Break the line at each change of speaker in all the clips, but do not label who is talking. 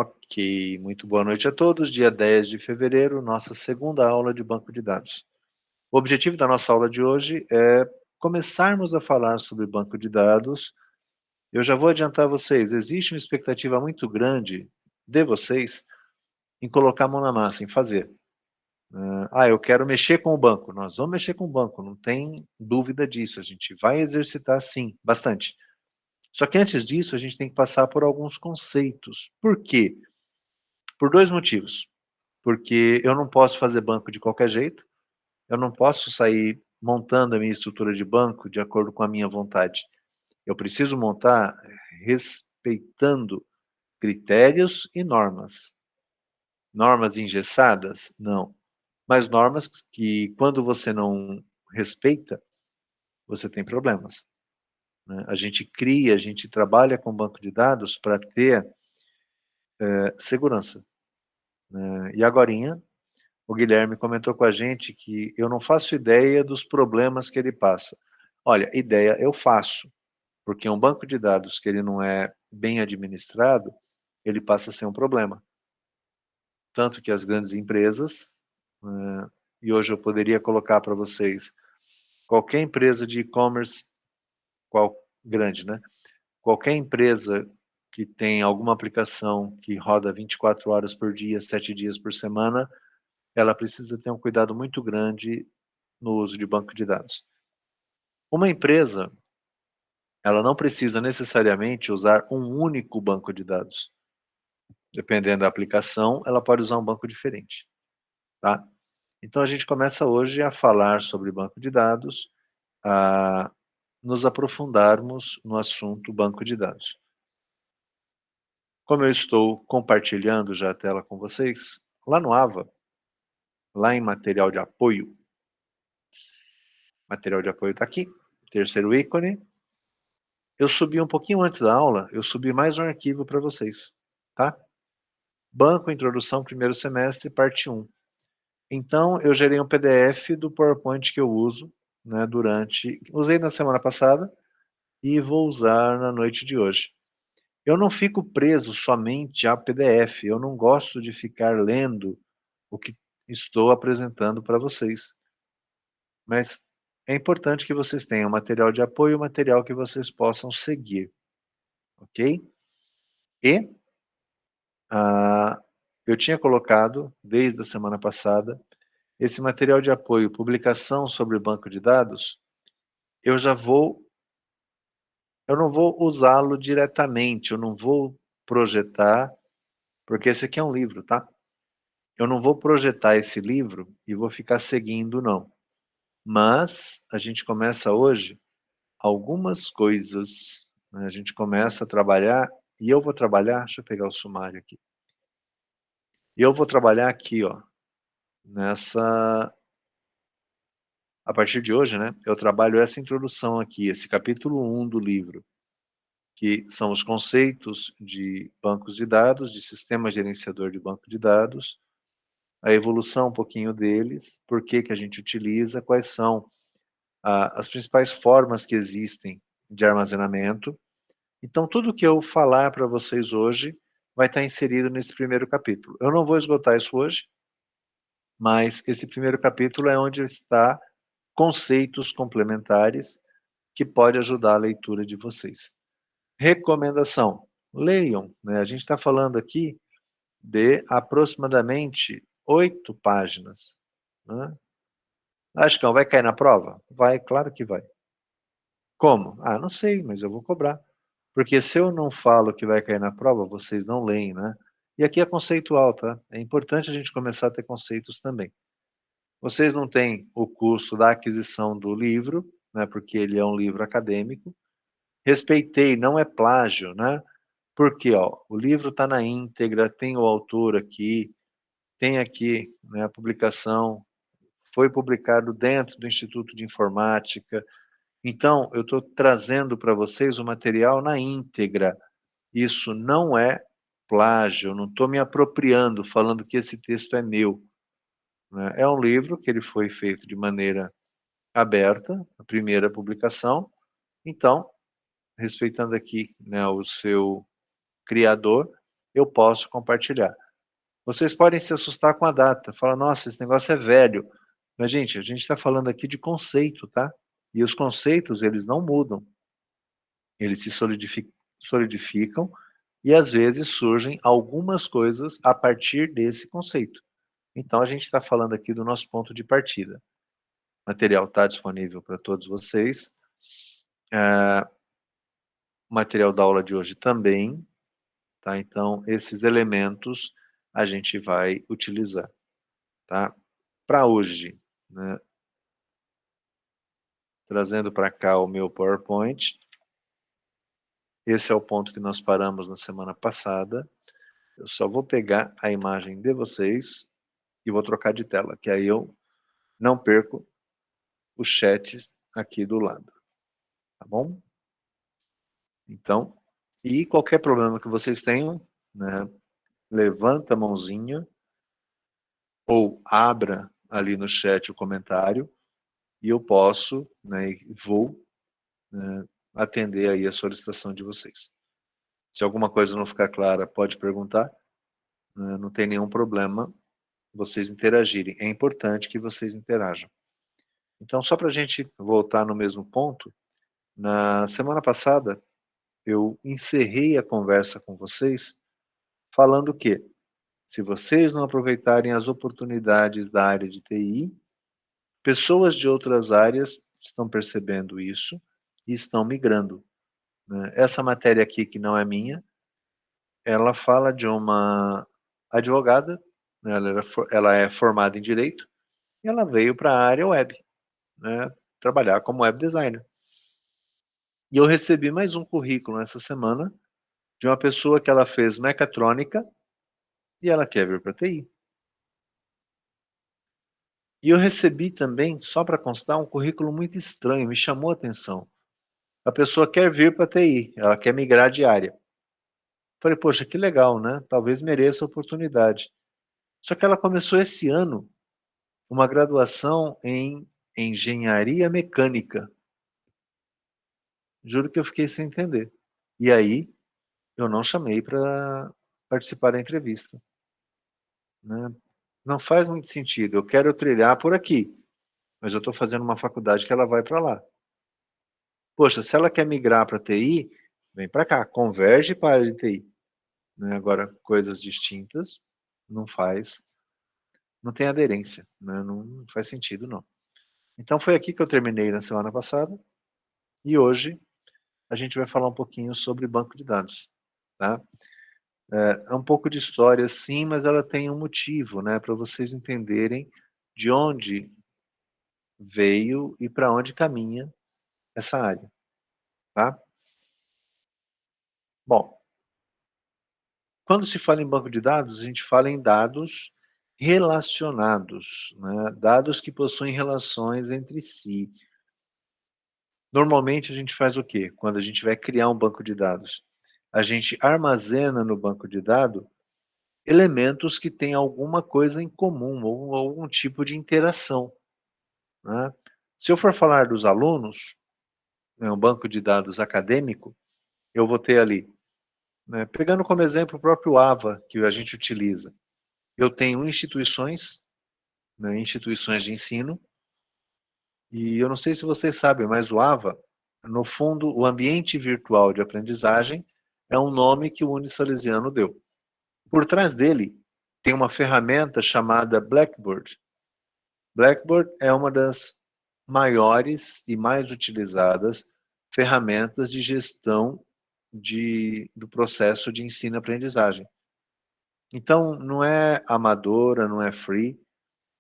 Ok, muito boa noite a todos. Dia 10 de fevereiro, nossa segunda aula de banco de dados. O objetivo da nossa aula de hoje é começarmos a falar sobre banco de dados. Eu já vou adiantar a vocês, existe uma expectativa muito grande de vocês em colocar a mão na massa, em fazer. Eu quero mexer com o banco. Nós vamos mexer com o banco, não tem dúvida disso. A gente vai exercitar sim, bastante. Só que antes disso, a gente tem que passar por alguns conceitos. Por quê? Por dois motivos. Porque eu não posso fazer banco de qualquer jeito, eu não posso sair montando a minha estrutura de banco de acordo com a minha vontade. Eu preciso montar respeitando critérios e normas. Normas engessadas? Não. Mas normas que, quando você não respeita, você tem problemas. Né? A gente cria, a gente trabalha com banco de dados para ter segurança. Né? E agorinha, o Guilherme comentou com a gente que eu não faço ideia dos problemas que ele passa. Olha, ideia eu faço, porque um banco de dados que ele não é bem administrado, ele passa a ser um problema. Tanto que as grandes empresas, e hoje eu poderia colocar para vocês, qualquer empresa de e-commerce, grande, né? Qualquer empresa que tem alguma aplicação que roda 24 horas por dia, 7 dias por semana, ela precisa ter um cuidado muito grande no uso de banco de dados. Uma empresa, ela não precisa necessariamente usar um único banco de dados. Dependendo da aplicação, ela pode usar um banco diferente, tá? Então a gente começa hoje a falar sobre banco de dados, a nos aprofundarmos no assunto banco de dados. Como eu estou compartilhando já a tela com vocês, lá no AVA, lá em material de apoio está aqui, terceiro ícone. Eu subi um pouquinho antes da aula, eu subi mais um arquivo para vocês, tá? Banco, Introdução, primeiro semestre, parte 1. Então, eu gerei um PDF do PowerPoint que eu uso, né, usei na semana passada e vou usar na noite de hoje. Eu não fico preso somente a PDF, eu não gosto de ficar lendo o que estou apresentando para vocês. Mas é importante que vocês tenham material de apoio e material que vocês possam seguir, ok? E eu tinha colocado, desde a semana passada, esse material de apoio, publicação sobre banco de dados, eu não vou usá-lo diretamente, eu não vou projetar, porque esse aqui é um livro, tá? Eu não vou projetar esse livro e vou ficar seguindo, não. Mas a gente começa hoje algumas coisas, né? A gente começa a trabalhar, e eu vou trabalhar, deixa eu pegar o sumário aqui. E eu vou trabalhar aqui, ó, a partir de hoje, né, eu trabalho essa introdução aqui, esse capítulo 1 do livro, que são os conceitos de bancos de dados, de sistema gerenciador de banco de dados, a evolução um pouquinho deles, por que que a gente utiliza, quais são as principais formas que existem de armazenamento. Então, tudo que eu falar para vocês hoje vai estar inserido nesse primeiro capítulo. Eu não vou esgotar isso hoje, mas esse primeiro capítulo é onde está conceitos complementares que pode ajudar a leitura de vocês. Recomendação: leiam, né? A gente está falando aqui de aproximadamente 8 páginas. Né? Acho que vai cair na prova? Vai, claro que vai. Como? Não sei, mas eu vou cobrar. Porque se eu não falo que vai cair na prova, vocês não leem, né? E aqui é conceitual, tá? É importante a gente começar a ter conceitos também. Vocês não têm o custo da aquisição do livro, né? Porque ele é um livro acadêmico. Respeitei, não é plágio, né? Porque, ó, o livro está na íntegra, tem o autor aqui, tem aqui, né, a publicação, foi publicado dentro do Instituto de Informática. Então, eu estou trazendo para vocês o material na íntegra. Isso não é plágio, eu não estou me apropriando, falando que esse texto é meu. Né? É um livro que ele foi feito de maneira aberta, a primeira publicação. Então, respeitando aqui, né, o seu criador, eu posso compartilhar. Vocês podem se assustar com a data, falar, nossa, esse negócio é velho. Mas, gente, a gente está falando aqui de conceito, tá? E os conceitos, eles não mudam. Eles se solidificam e, às vezes, surgem algumas coisas a partir desse conceito. Então, a gente está falando aqui do nosso ponto de partida. O material está disponível para todos vocês. O material da aula de hoje também, tá? Então, esses elementos a gente vai utilizar, tá? Para hoje, né? Trazendo para cá o meu PowerPoint. Esse é o ponto que nós paramos na semana passada. Eu só vou pegar a imagem de vocês e vou trocar de tela, que aí eu não perco os chats aqui do lado, tá bom? Então, e qualquer problema que vocês tenham, né, levanta a mãozinha ou abra ali no chat o comentário e eu posso, né, vou, né, atender aí a solicitação de vocês. Se alguma coisa não ficar clara, pode perguntar, né, não tem nenhum problema vocês interagirem. É importante que vocês interajam. Então, só para a gente voltar no mesmo ponto, na semana passada eu encerrei a conversa com vocês falando que, se vocês não aproveitarem as oportunidades da área de TI, pessoas de outras áreas estão percebendo isso e estão migrando, né? Essa matéria aqui, que não é minha, ela fala de uma advogada, né? Ela é formada em Direito, e ela veio para a área web, né? Trabalhar como web designer. E eu recebi mais um currículo essa semana de uma pessoa que ela fez mecatrônica e ela quer vir para TI. E eu recebi também, só para constar, um currículo muito estranho, me chamou a atenção. A pessoa quer vir para TI, ela quer migrar de área. Falei, poxa, que legal, né? Talvez mereça a oportunidade. Só que ela começou esse ano uma graduação em engenharia mecânica. Juro que eu fiquei sem entender. E aí, eu não chamei para participar da entrevista, né? Não faz muito sentido. Eu quero trilhar por aqui, mas eu estou fazendo uma faculdade que ela vai para lá. Poxa, se ela quer migrar para TI, vem para cá, converge para a área de TI. Né? Agora, coisas distintas não faz, não tem aderência, né? Não faz sentido, não. Então, foi aqui que eu terminei na semana passada, e hoje a gente vai falar um pouquinho sobre banco de dados, tá? É um pouco de história, sim, mas ela tem um motivo, né, para vocês entenderem de onde veio e para onde caminha essa área, tá? Bom, quando se fala em banco de dados, a gente fala em dados relacionados, né? Dados que possuem relações entre si. Normalmente a gente faz o quê? Quando a gente vai criar um banco de dados, a gente armazena no banco de dados elementos que têm alguma coisa em comum ou algum tipo de interação, né? Se eu for falar dos alunos, né, um banco de dados acadêmico, eu vou ter ali, né, pegando como exemplo o próprio AVA que a gente utiliza, eu tenho instituições, né, instituições de ensino, e eu não sei se vocês sabem, mas o AVA, no fundo, o ambiente virtual de aprendizagem, é um nome que o Unisalesiano deu. Por trás dele, tem uma ferramenta chamada Blackboard. Blackboard é uma das maiores e mais utilizadas ferramentas de gestão do processo de ensino-aprendizagem. Então, não é amadora, não é free,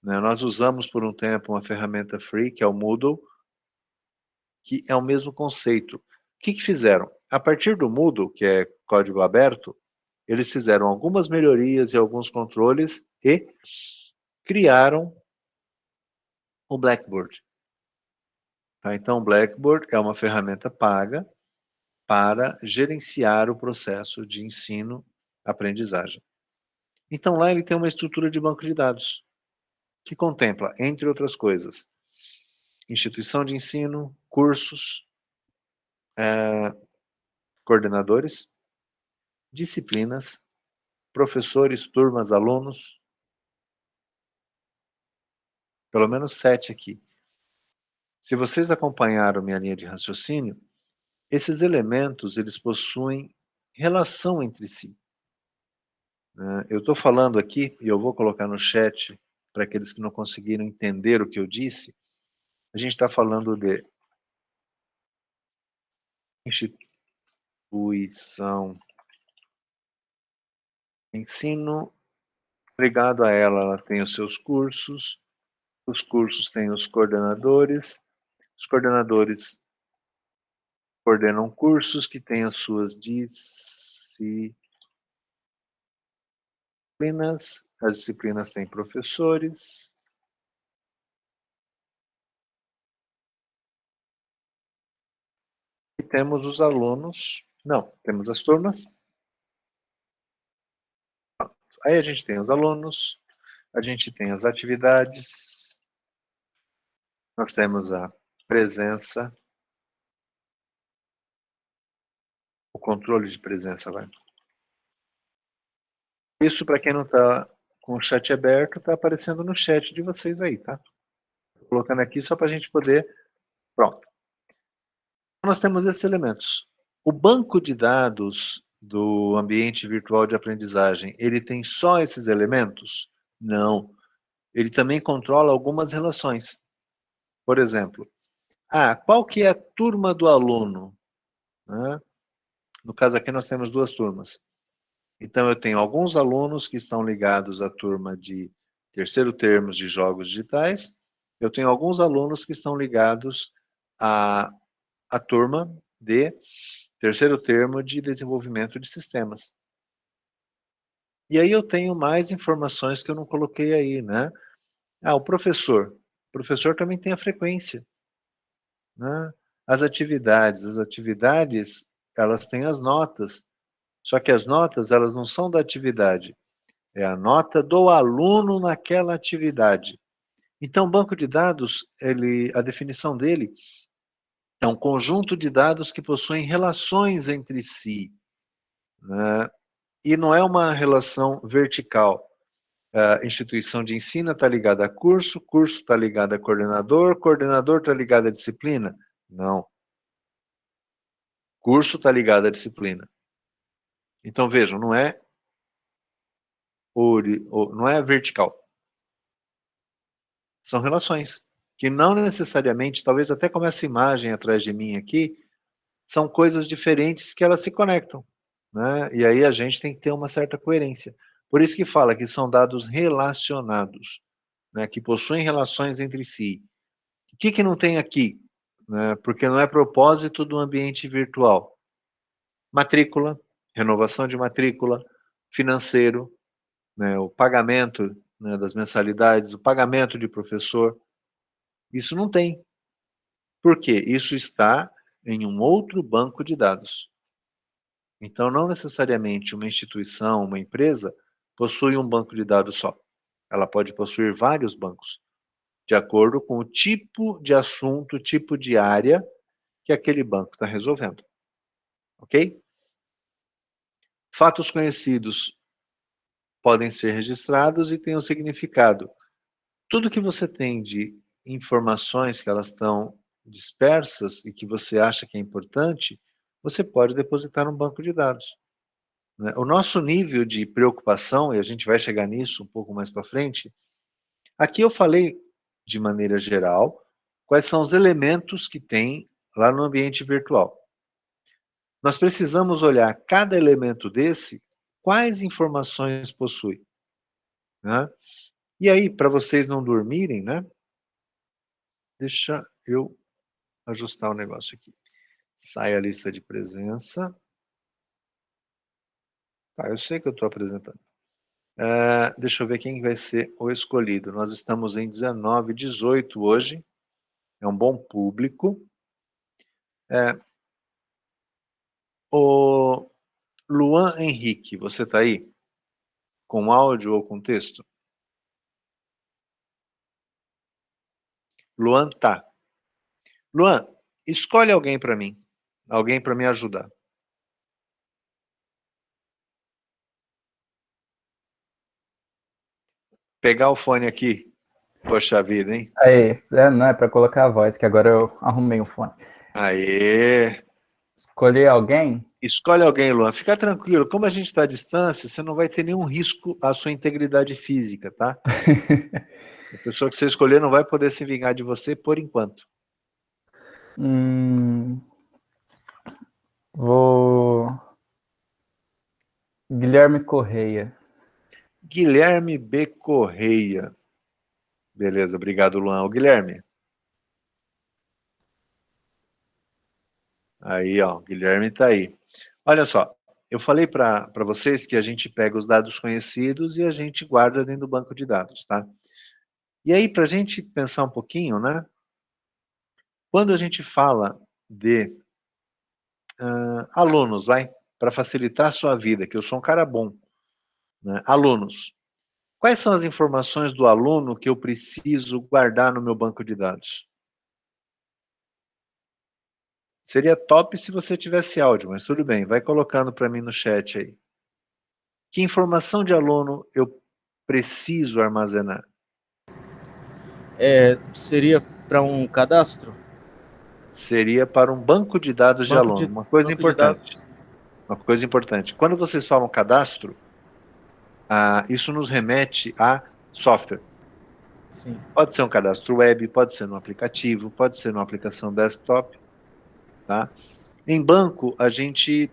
né? Nós usamos por um tempo uma ferramenta free, que é o Moodle, que é o mesmo conceito. O que fizeram? A partir do Moodle, que é código aberto, eles fizeram algumas melhorias e alguns controles e criaram o Blackboard. Tá? Então, o Blackboard é uma ferramenta paga para gerenciar o processo de ensino-aprendizagem. Então, lá ele tem uma estrutura de banco de dados, que contempla, entre outras coisas, instituição de ensino, cursos, coordenadores, disciplinas, professores, turmas, alunos? Pelo menos 7 aqui. Se vocês acompanharam minha linha de raciocínio, esses elementos, eles possuem relação entre si, né? Eu estou falando aqui, e eu vou colocar no chat, para aqueles que não conseguiram entender o que eu disse, a gente está falando de instituição, ensino, ligado a ela, ela tem os cursos têm os coordenadores coordenam cursos que têm as suas disciplinas, as disciplinas têm professores, e temos os alunos, não, temos as turmas, aí a gente tem os alunos, a gente tem as atividades, nós temos a presença, o controle de presença, vai. Isso, para quem não está com o chat aberto, está aparecendo no chat de vocês aí, tá? Tô colocando aqui só para a gente poder... Pronto. Nós temos esses elementos. O banco de dados do ambiente virtual de aprendizagem, ele tem só esses elementos? Não. Ele também controla algumas relações. Por exemplo, qual que é a turma do aluno? Né? No caso aqui nós temos 2 turmas. Então eu tenho alguns alunos que estão ligados à turma de terceiro termos de jogos digitais, eu tenho alguns alunos que estão ligados à turma de terceiro termo de desenvolvimento de sistemas. E aí eu tenho mais informações que eu não coloquei aí, né? O professor. O professor também tem a frequência, né? As atividades, elas têm as notas. Só que as notas, elas não são da atividade. É a nota do aluno naquela atividade. Então, o banco de dados, a definição dele é um conjunto de dados que possuem relações entre si, né? E não é uma relação vertical. A instituição de ensino está ligada a curso, curso está ligado a coordenador, coordenador está ligado à disciplina? Não. Curso está ligado à disciplina. Então, vejam, não é vertical. São relações que não necessariamente, talvez até como essa imagem atrás de mim aqui, são coisas diferentes que elas se conectam, né? E aí a gente tem que ter uma certa coerência. Por isso que fala que são dados relacionados, né, que possuem relações entre si. O que não tem aqui? Né, porque não é propósito do ambiente virtual. Matrícula, renovação de matrícula, financeiro, né, o pagamento, né, das mensalidades, o pagamento de professor. Isso não tem. Por quê? Isso está em um outro banco de dados. Então, não necessariamente uma instituição, uma empresa, possui um banco de dados só. Ela pode possuir vários bancos, de acordo com o tipo de assunto, tipo de área que aquele banco está resolvendo. Ok? Fatos conhecidos podem ser registrados e têm um significado. Tudo que você tem de informações que elas estão dispersas e que você acha que é importante, você pode depositar num banco de dados, né? O nosso nível de preocupação, e a gente vai chegar nisso um pouco mais para frente, aqui eu falei de maneira geral quais são os elementos que tem lá no ambiente virtual. Nós precisamos olhar cada elemento desse, quais informações possui, né? E aí, para vocês não dormirem, né? Deixa eu ajustar o negócio aqui. Sai a lista de presença. Tá, eu sei que eu estou apresentando. Deixa eu ver quem vai ser o escolhido. Nós estamos em 19, 18 hoje. É um bom público. O Luan Henrique, você está aí? Com áudio ou com texto? Luan tá. Luan, escolhe alguém para mim. Alguém para me ajudar. pegar o fone aqui. Poxa vida, hein?
Aí, não é para colocar a voz, que agora eu arrumei um fone.
Aê!
Escolher alguém?
Escolhe alguém, Luan. Fica tranquilo. Como a gente está à distância, você não vai ter nenhum risco à sua integridade física, tá? A pessoa que você escolher não vai poder se vingar de você por enquanto.
Vou... Guilherme Correia.
Guilherme B. Correia. Beleza, obrigado, Luan. O Guilherme. Aí, ó, o Guilherme tá aí. Olha só, eu falei para vocês que a gente pega os dados conhecidos e a gente guarda dentro do banco de dados, tá? E aí, para a gente pensar um pouquinho, né? Quando a gente fala de alunos, vai, para facilitar a sua vida, que eu sou um cara bom, né? Alunos. Quais são as informações do aluno que eu preciso guardar no meu banco de dados? Seria top se você tivesse áudio, mas tudo bem, vai colocando para mim no chat aí. Que informação de aluno eu preciso armazenar?
Seria para um cadastro?
Seria para um banco de dados de aluno. Uma coisa
Banco de
importante.
dados.
Uma coisa importante. Quando vocês falam cadastro, isso nos remete a software.
Sim.
Pode ser um cadastro web, pode ser no aplicativo, pode ser numa aplicação desktop, tá? Em banco, a gente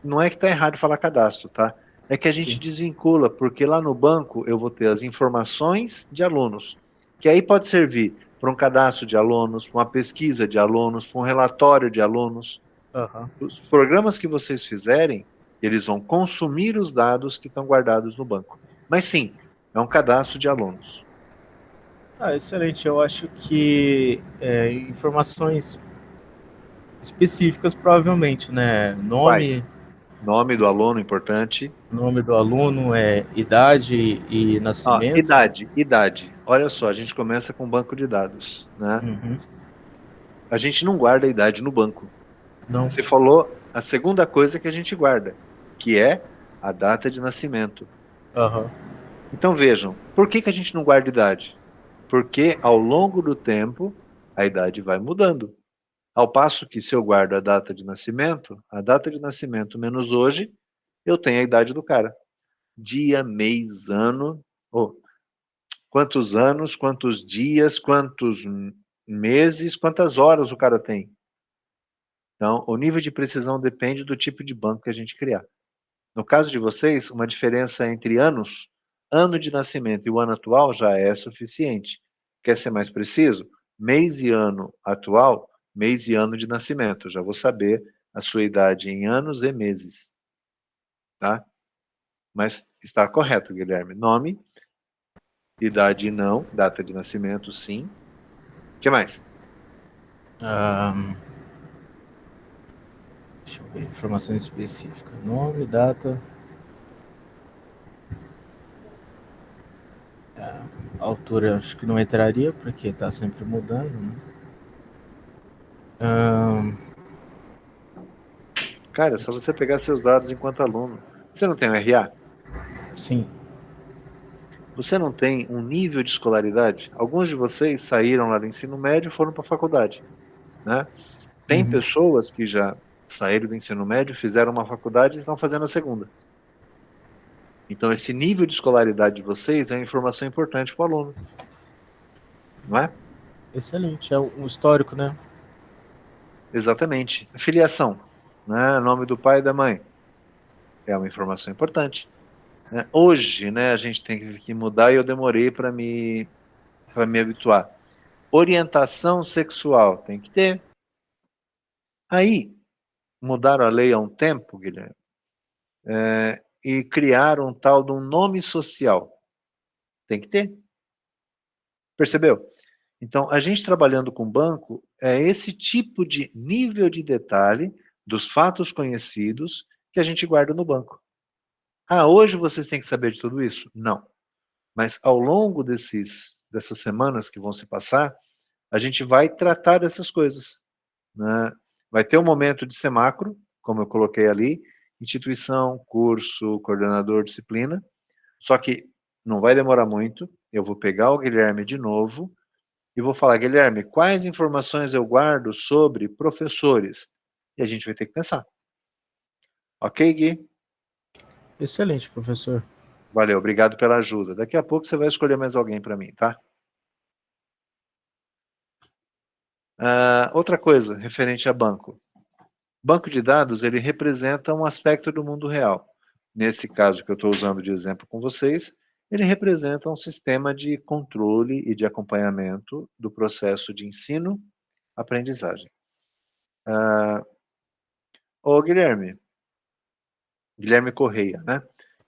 não é que está errado falar cadastro, tá? É que a gente
Sim.
desvincula, porque lá no banco eu vou ter as informações de alunos, que aí pode servir para um cadastro de alunos, para uma pesquisa de alunos, para um relatório de alunos.
Uhum.
Os programas que vocês fizerem, eles vão consumir os dados que estão guardados no banco. Mas sim, é um cadastro de alunos.
Excelente. Eu acho que informações específicas, provavelmente, né?
Quais? Nome do aluno, importante.
Nome do aluno, idade e nascimento.
Idade. Olha só, a gente começa com banco de dados, né?
Uhum.
A gente não guarda a idade no banco.
Não.
Você falou a segunda coisa que a gente guarda, que é a data de nascimento.
Uhum.
Então vejam, por que a gente não guarda idade? Porque ao longo do tempo, a idade vai mudando. Ao passo que se eu guardo a data de nascimento menos hoje, eu tenho a idade do cara. Dia, mês, ano, quantos anos, quantos dias, quantos meses, quantas horas o cara tem. Então, o nível de precisão depende do tipo de banco que a gente criar. No caso de vocês, uma diferença entre anos, ano de nascimento e o ano atual já é suficiente. Quer ser mais preciso? Mês e ano atual, mês e ano de nascimento. Já vou saber a sua idade em anos e meses. Tá? Mas está correto, Guilherme. Nome, idade não, data de nascimento sim. O que mais?
Deixa eu ver. Informações específicas. Nome, data. Altura acho que não entraria, porque está sempre mudando, né?
Cara, é só você pegar seus dados enquanto aluno. Você não tem um RA?
Sim.
Você não tem um nível de escolaridade? Alguns de vocês saíram lá do ensino médio e foram para a faculdade, né? Tem
Uhum.
pessoas que já saíram do ensino médio, fizeram uma faculdade e estão fazendo a segunda. Então, esse nível de escolaridade de vocês é uma informação importante para o aluno, não é?
Excelente. É um histórico, né?
Exatamente. Filiação, né? Nome do pai e da mãe. É uma informação importante. Né? Hoje, né, a gente tem que mudar e eu demorei para me habituar. Orientação sexual, tem que ter. Aí, mudaram a lei há um tempo, Guilherme, e criaram um tal de um nome social. Tem que ter. Percebeu? Então, a gente trabalhando com banco é esse tipo de nível de detalhe dos fatos conhecidos que a gente guarda no banco. Hoje vocês têm que saber de tudo isso? Não. Mas ao longo dessas semanas que vão se passar, a gente vai tratar dessas coisas, né? Vai ter um momento de ser macro, como eu coloquei ali, instituição, curso, coordenador, disciplina. Só que não vai demorar muito, eu vou pegar o Guilherme de novo e vou falar, Guilherme, quais informações eu guardo sobre professores? E a gente vai ter que pensar. Ok, Gui?
Excelente, professor.
Valeu, obrigado pela ajuda. Daqui a pouco você vai escolher mais alguém para mim, tá? Outra coisa, referente a banco. Banco de dados, ele representa um aspecto do mundo real. Nesse caso que eu estou usando de exemplo com vocês, ele representa um sistema de controle e de acompanhamento do processo de ensino-aprendizagem. Ô, Guilherme Correia, né?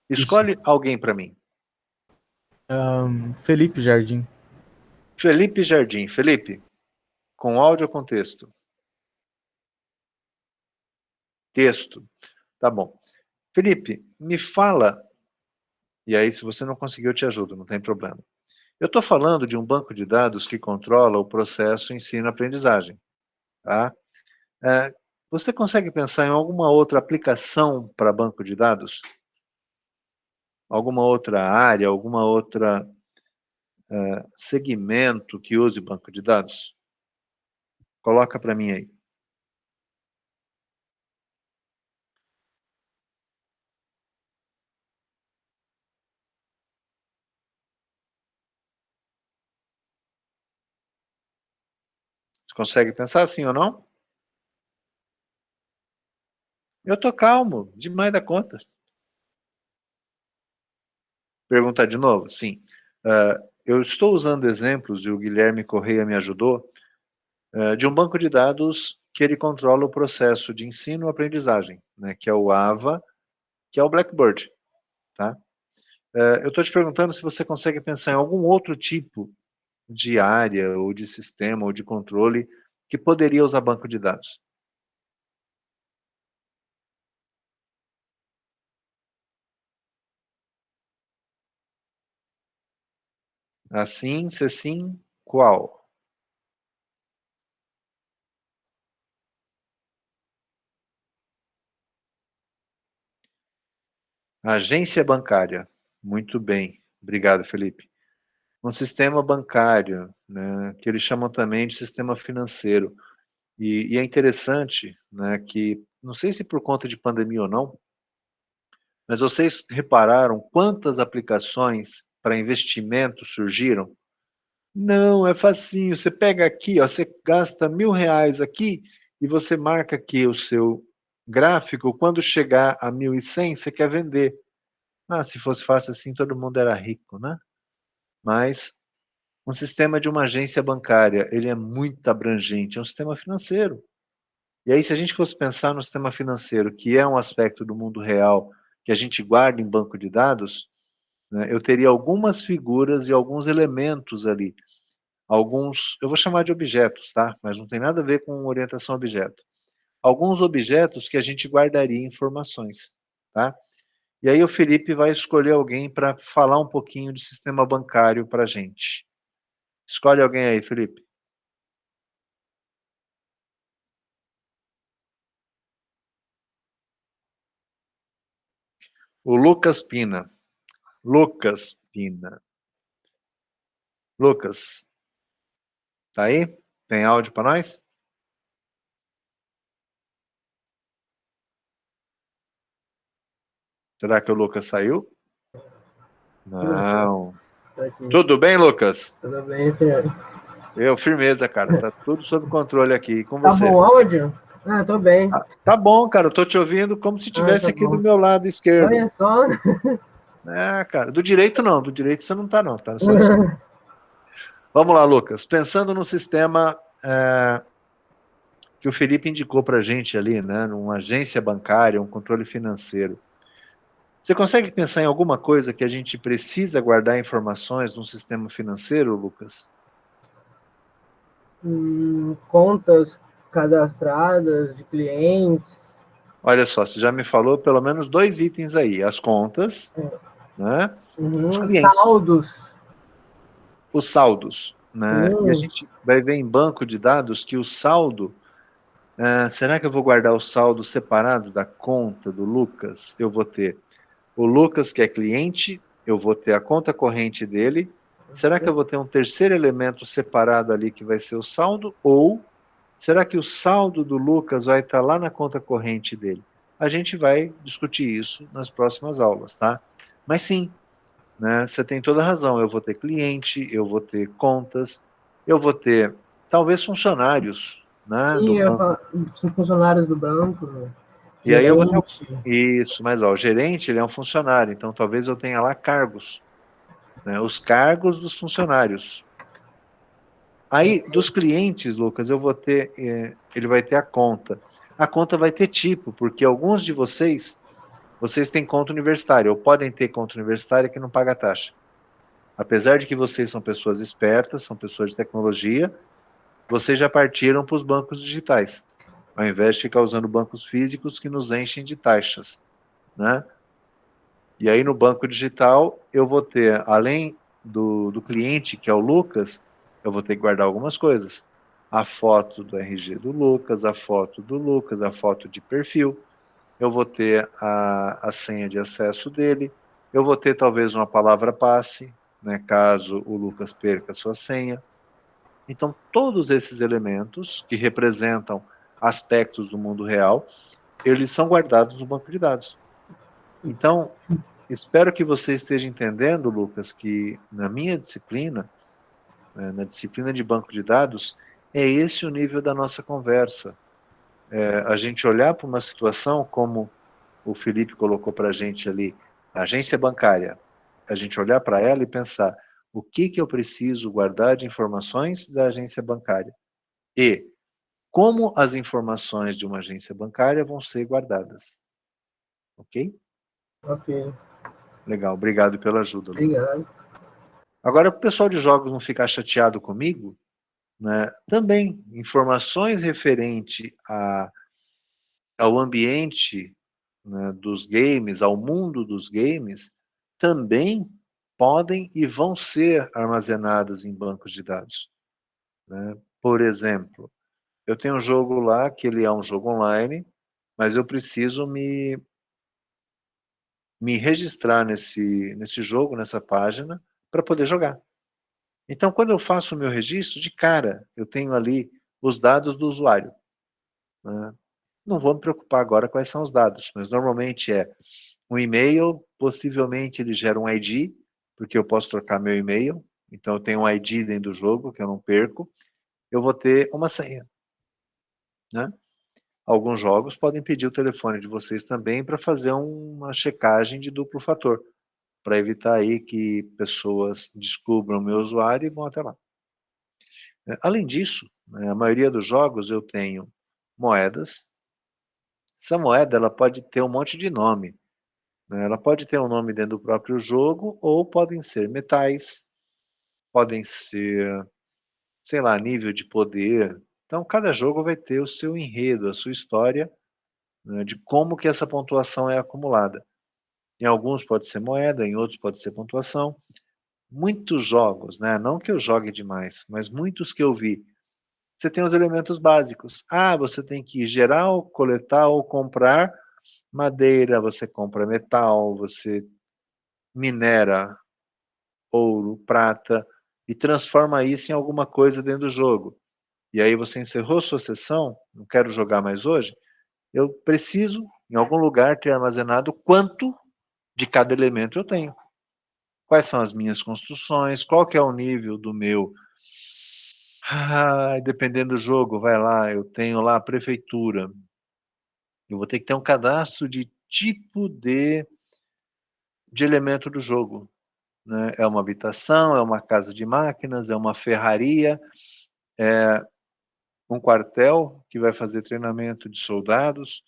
Isso.
Escolhe alguém para mim.
Felipe Jardim.
Felipe Jardim. Felipe, com áudio ou com texto? Texto. Tá bom. Felipe, me fala, e aí se você não conseguir eu te ajudo, não tem problema. Eu estou falando de um banco de dados que controla o processo ensino-aprendizagem, tá? Você consegue pensar em alguma outra aplicação para banco de dados? Alguma outra área, alguma outra segmento que use banco de dados? Coloca para mim aí. Você consegue pensar assim ou não? Eu tô calmo, demais da conta. Perguntar de novo? Sim. Eu estou usando exemplos, e o Guilherme Correia me ajudou, de um banco de dados que ele controla o processo de ensino-aprendizagem, né, que é o AVA, que é o Blackboard. Tá? Eu estou te perguntando se você consegue pensar em algum outro tipo de área, ou de sistema, ou de controle, que poderia usar banco de dados. Assim, se sim, qual? Agência bancária. Muito bem. Obrigado, Felipe. Um sistema bancário, né, que eles chamam também de sistema financeiro. E é interessante, né, que, não sei se por conta de pandemia ou não, mas vocês repararam quantas aplicações para investimento surgiram? Não, é facinho. Você pega aqui, ó, você gasta R$ 1.000 aqui e você marca aqui o seu gráfico. Quando chegar a 1.100, você quer vender. Se fosse fácil assim, todo mundo era rico, né? Mas um sistema de uma agência bancária, ele é muito abrangente, é um sistema financeiro. E aí, se a gente fosse pensar no sistema financeiro, que é um aspecto do mundo real que a gente guarda em banco de dados, né, eu teria algumas figuras e alguns elementos ali. Alguns, eu vou chamar de objetos, tá? Mas não tem nada a ver com orientação a objeto. Alguns objetos que a gente guardaria informações, tá? E aí o Felipe vai escolher alguém para falar um pouquinho de sistema bancário para a gente. Escolhe alguém aí, Felipe. O Lucas Pina. Lucas Pina. Lucas, tá aí? Tem áudio para nós? Será que o Lucas saiu? Não. Tudo bem, Lucas?
Tudo bem, senhor?
Firmeza, cara. Tá tudo sob controle aqui. Com
Tá
você.
bom o áudio? Tô bem.
Tá bom, cara. Eu tô te ouvindo como se estivesse
Tá
aqui
bom.
do meu lado esquerdo.
Olha só.
Cara. Do direito não. Do direito você não tá, não. Tá só esquerdo. Vamos lá, Lucas. Pensando no sistema que o Felipe indicou pra gente ali, né? Numa agência bancária, um controle financeiro. Você consegue pensar em alguma coisa que a gente precisa guardar informações num sistema financeiro, Lucas?
Contas cadastradas de clientes.
Olha só, você já me falou pelo menos 2 itens aí. As contas, né? Os clientes,
Saldos.
os saldos. Né? E a
Sim.
gente vai ver em banco de dados que o saldo... será que eu vou guardar o saldo separado da conta do Lucas? Eu vou ter o Lucas, que é cliente, eu vou ter a conta corrente dele. Será que eu vou ter um terceiro elemento separado ali que vai ser o saldo? Ou será que o saldo do Lucas vai estar lá na conta corrente dele? A gente vai discutir isso nas próximas aulas, tá? Mas sim, né, você tem toda a razão. Eu vou ter cliente, eu vou ter contas, eu vou ter talvez funcionários, né, do
Sim,
banco.
são funcionários do banco,
E aí eu vou ter
gerente.
isso, mas ó, o gerente ele é um funcionário, então talvez eu tenha lá cargos, né, os cargos dos funcionários. Aí, dos clientes, Lucas, eu vou ter, ele vai ter a conta. A conta vai ter tipo, porque alguns de vocês têm conta universitária, ou podem ter conta universitária que não paga taxa. Apesar de que vocês são pessoas espertas, são pessoas de tecnologia, vocês já partiram para os bancos digitais, ao invés de ficar usando bancos físicos que nos enchem de taxas, né? E aí no banco digital eu vou ter, além do cliente, que é o Lucas, eu vou ter que guardar algumas coisas. A foto do RG do Lucas, a foto do Lucas, a foto de perfil, eu vou ter a senha de acesso dele, eu vou ter talvez uma palavra passe, né, caso o Lucas perca a sua senha. Então, todos esses elementos que representam aspectos do mundo real, eles são guardados no banco de dados. Então, espero que você esteja entendendo, Lucas, que na minha disciplina, na disciplina de banco de dados, é esse o nível da nossa conversa. A gente olhar para uma situação como o Felipe colocou para a gente ali, a agência bancária, a gente olhar para ela e pensar o que eu preciso guardar de informações da agência bancária e como as informações de uma agência bancária vão ser guardadas. Ok?
Ok,
Legal, obrigado pela ajuda, Lucas.
obrigado.
Agora, para o pessoal de jogos não ficar chateado comigo, né, também informações referente ao ambiente, né, dos games, ao mundo dos games, também podem e vão ser armazenadas em bancos de dados, né? Por exemplo, eu tenho um jogo lá que ele é um jogo online, mas eu preciso me registrar nesse jogo, nessa página, para poder jogar. Então, quando eu faço o meu registro, de cara, eu tenho ali os dados do usuário, né? Não vou me preocupar agora quais são os dados, mas normalmente é um e-mail, possivelmente ele gera um ID, porque eu posso trocar meu e-mail, então eu tenho um ID dentro do jogo que eu não perco. Eu vou ter uma senha, né? Alguns jogos podem pedir o telefone de vocês também para fazer uma checagem de duplo fator, para evitar aí que pessoas descubram o meu usuário e vão até lá. Além disso, né, a maioria dos jogos eu tenho moedas. Essa moeda ela pode ter um monte de nome, né? Ela pode ter um nome dentro do próprio jogo ou podem ser metais, podem ser, sei lá, nível de poder. Então, cada jogo vai ter o seu enredo, a sua história, né, de como que essa pontuação é acumulada. Em alguns pode ser moeda, em outros pode ser pontuação. Muitos jogos, né, não que eu jogue demais, mas muitos que eu vi, você tem os elementos básicos. Ah, você tem que gerar, ou coletar ou comprar madeira, você compra metal, você minera ouro, prata e transforma isso em alguma coisa dentro do jogo. E aí você encerrou sua sessão, não quero jogar mais hoje, eu preciso, em algum lugar, ter armazenado quanto de cada elemento eu tenho. Quais são as minhas construções, qual que é o nível do meu... dependendo do jogo, vai lá, eu tenho lá a prefeitura. Eu vou ter que ter um cadastro de tipo de elemento do jogo, né? É uma habitação, é uma casa de máquinas, é uma ferraria, é um quartel que vai fazer treinamento de soldados,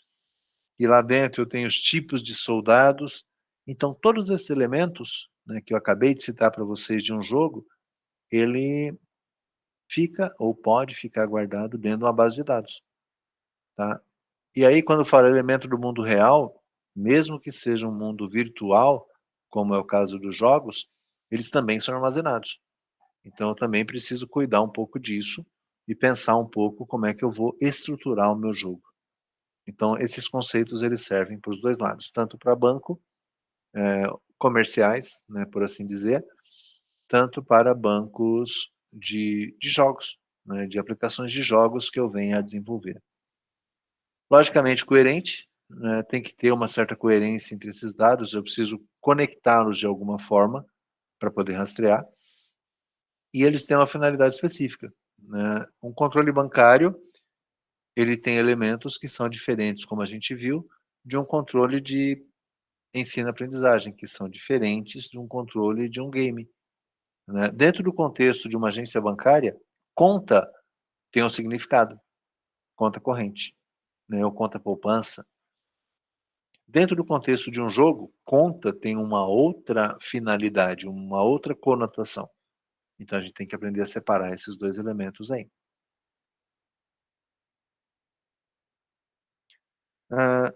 e lá dentro eu tenho os tipos de soldados. Então, todos esses elementos, né, que eu acabei de citar para vocês de um jogo, ele fica ou pode ficar guardado dentro de uma base de dados, tá? E aí, quando eu falo elemento do mundo real, mesmo que seja um mundo virtual, como é o caso dos jogos, eles também são armazenados. Então, eu também preciso cuidar um pouco disso e pensar um pouco como é que eu vou estruturar o meu jogo. Então, esses conceitos eles servem para os dois lados, tanto para banco comerciais, né, por assim dizer, tanto para bancos de jogos, né, de aplicações de jogos que eu venha a desenvolver. Logicamente coerente, né, tem que ter uma certa coerência entre esses dados, eu preciso conectá-los de alguma forma para poder rastrear, e eles têm uma finalidade específica, né? Um controle bancário, ele tem elementos que são diferentes, como a gente viu, de um controle de ensino-aprendizagem, que são diferentes de um controle de um game, né? Dentro do contexto de uma agência bancária, conta tem um significado, conta corrente, né, ou conta poupança. Dentro do contexto de um jogo, conta tem uma outra finalidade, uma outra conotação. Então a gente tem que aprender a separar esses dois elementos aí.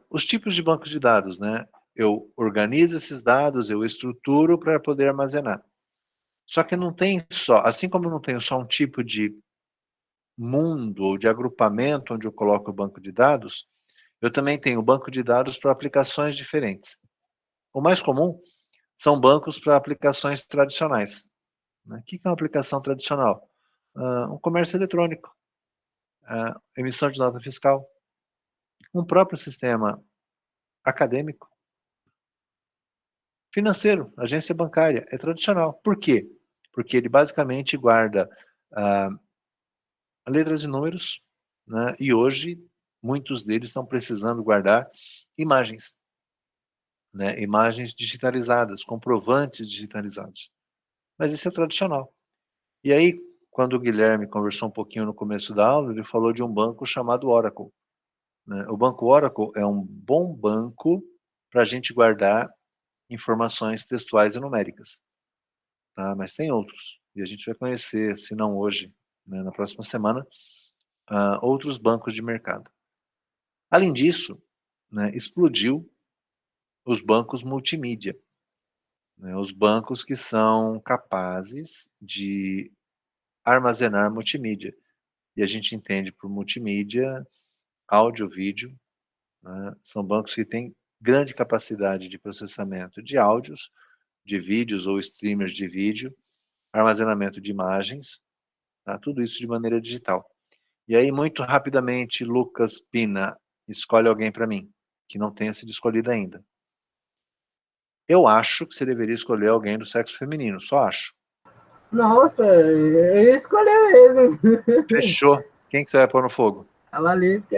Os tipos de bancos de dados, né? Eu organizo esses dados, eu estruturo para poder armazenar. Só que não tem só, assim como eu não tenho só um tipo de mundo ou de agrupamento onde eu coloco o banco de dados, eu também tenho banco de dados para aplicações diferentes. O mais comum são bancos para aplicações tradicionais. Né? O que é uma aplicação tradicional? Um comércio eletrônico, emissão de nota fiscal, um próprio sistema acadêmico, financeiro, agência bancária, é tradicional. Por quê? Porque ele basicamente guarda letras e números, né? E hoje muitos deles estão precisando guardar imagens, né? Imagens digitalizadas, comprovantes digitalizados. Mas isso é tradicional. E aí, quando o Guilherme conversou um pouquinho no começo da aula, ele falou de um banco chamado Oracle, né? O banco Oracle é um bom banco para a gente guardar informações textuais e numéricas, tá? Mas tem outros, e a gente vai conhecer, se não hoje, né, na próxima semana, outros bancos de mercado. Além disso, né, explodiu os bancos multimídia, né, os bancos que são capazes de armazenar multimídia. E a gente entende por multimídia, áudio, vídeo, né, são bancos que têm grande capacidade de processamento de áudios, de vídeos ou streamers de vídeo, armazenamento de imagens, tá? Tudo isso de maneira digital. E aí, muito rapidamente, Lucas Pina, escolhe alguém para mim, que não tenha sido escolhido ainda. Eu acho que você deveria escolher alguém do sexo feminino, só acho.
Nossa, ele escolheu mesmo.
Fechou. Quem que você vai pôr no fogo?
A Lalisca.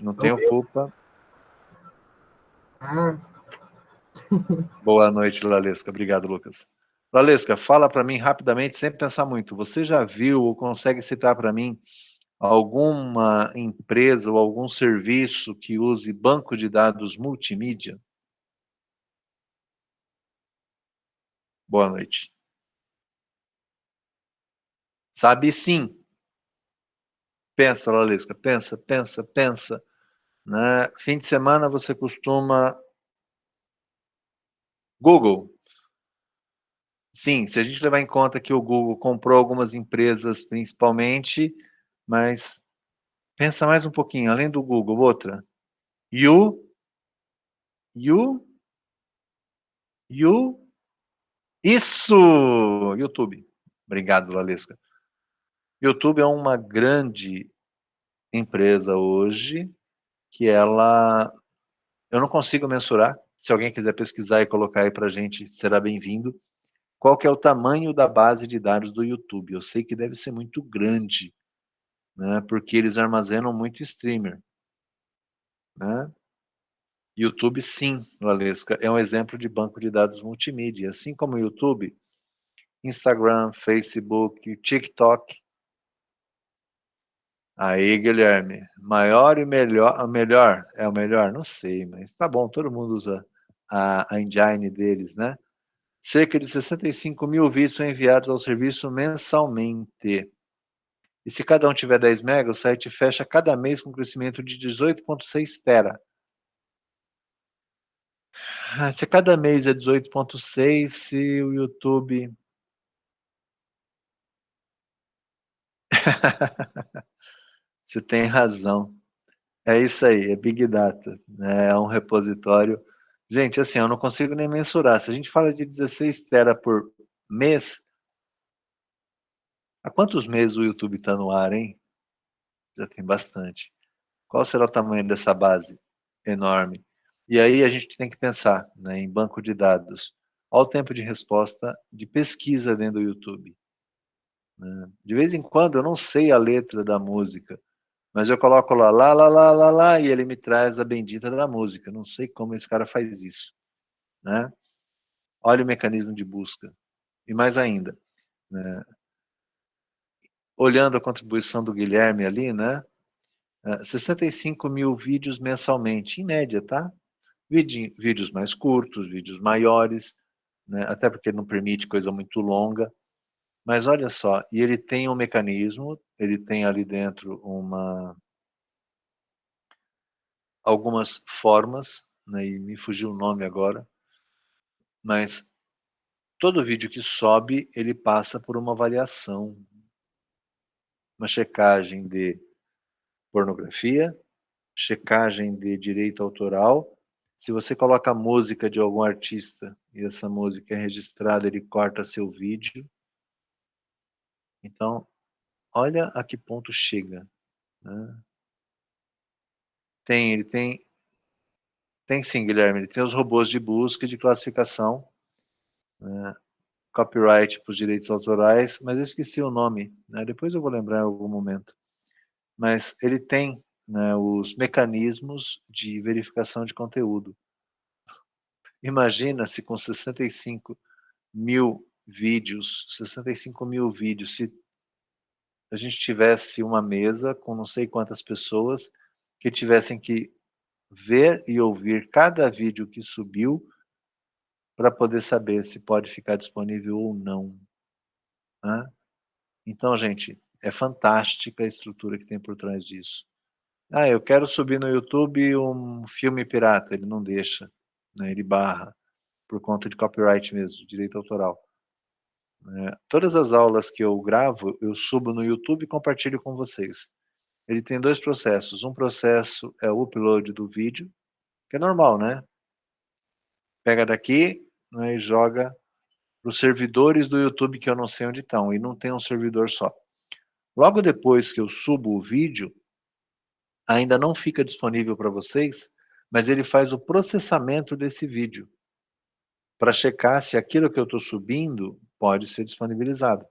Não tenho culpa.
Ah,
Boa noite, Lalesca. Obrigado, Lucas. Lalesca, fala para mim rapidamente, sem pensar muito. Você já viu ou consegue citar para mim alguma empresa ou algum serviço que use banco de dados multimídia? Boa noite. Sabe sim. Pensa, Lalesca, pensa. Né? Fim de semana você costuma... Google. Sim, se a gente levar em conta que o Google comprou algumas empresas principalmente, mas pensa mais um pouquinho, além do Google, outra. You, isso! YouTube. Obrigado, Lalesca. YouTube é uma grande empresa hoje que ela... Eu não consigo mensurar. Se alguém quiser pesquisar e colocar aí pra gente, será bem-vindo. Qual que é o tamanho da base de dados do YouTube? Eu sei que deve ser muito grande, né? Porque eles armazenam muito streamer, né? YouTube, sim, Lalesca, é um exemplo de banco de dados multimídia. Assim como o YouTube, Instagram, Facebook, TikTok. Aí, Guilherme, maior e melhor, melhor, é o melhor? Não sei, mas tá bom, todo mundo usa a engine deles, né? Cerca de 65 mil vídeos são enviados ao serviço mensalmente. E se cada um tiver 10 MB, o site fecha cada mês com um crescimento de 18,6 tera. Se cada mês é 18,6, se o YouTube... Você tem razão. É isso aí, é Big Data, né? É um repositório Gente, assim, eu não consigo nem mensurar. Se a gente fala de 16 tera por mês, há quantos meses o YouTube está no ar, hein? Já tem bastante. Qual será o tamanho dessa base? Enorme. E aí a gente tem que pensar, né, em banco de dados. Olha o tempo de resposta de pesquisa dentro do YouTube. Né? De vez em quando eu não sei a letra da música, mas eu coloco lá, lá, lá, lá, lá, lá, e ele me traz a bendita da música. Não sei como esse cara faz isso. Né? Olha o mecanismo de busca. E mais ainda, né? Olhando a contribuição do Guilherme ali, né? 65 mil vídeos mensalmente, em média, tá? Vídeos mais curtos, vídeos maiores, né? Até porque ele não permite coisa muito longa. Mas olha só, e ele tem um mecanismo, ele tem ali dentro algumas formas, né? E me fugiu o nome agora, mas todo vídeo que sobe, ele passa por uma avaliação, uma checagem de pornografia, checagem de direito autoral. Se você coloca a música de algum artista e essa música é registrada, ele corta seu vídeo. Então, olha a que ponto chega. Né? Ele tem sim, Guilherme, ele tem os robôs de busca e de classificação, né? Copyright para os direitos autorais, mas eu esqueci o nome, né? Depois eu vou lembrar em algum momento. Mas ele tem, né, os mecanismos de verificação de conteúdo. Imagina se com 65 mil vídeos, 65 mil vídeos, se a gente tivesse uma mesa com não sei quantas pessoas que tivessem que ver e ouvir cada vídeo que subiu para poder saber se pode ficar disponível ou não. Né? Então, gente, é fantástica a estrutura que tem por trás disso. Ah, eu quero subir no YouTube um filme pirata, ele não deixa, né? Ele barra, por conta de copyright mesmo, direito autoral. Todas as aulas que eu gravo, eu subo no YouTube e compartilho com vocês. Ele tem dois processos. Um processo é o upload do vídeo, que é normal, né? Pega daqui, né, e joga para os servidores do YouTube que eu não sei onde estão, e não tem um servidor só. Logo depois que eu subo o vídeo, ainda não fica disponível para vocês, mas ele faz o processamento desse vídeo, para checar se aquilo que eu estou subindo pode ser disponibilizado.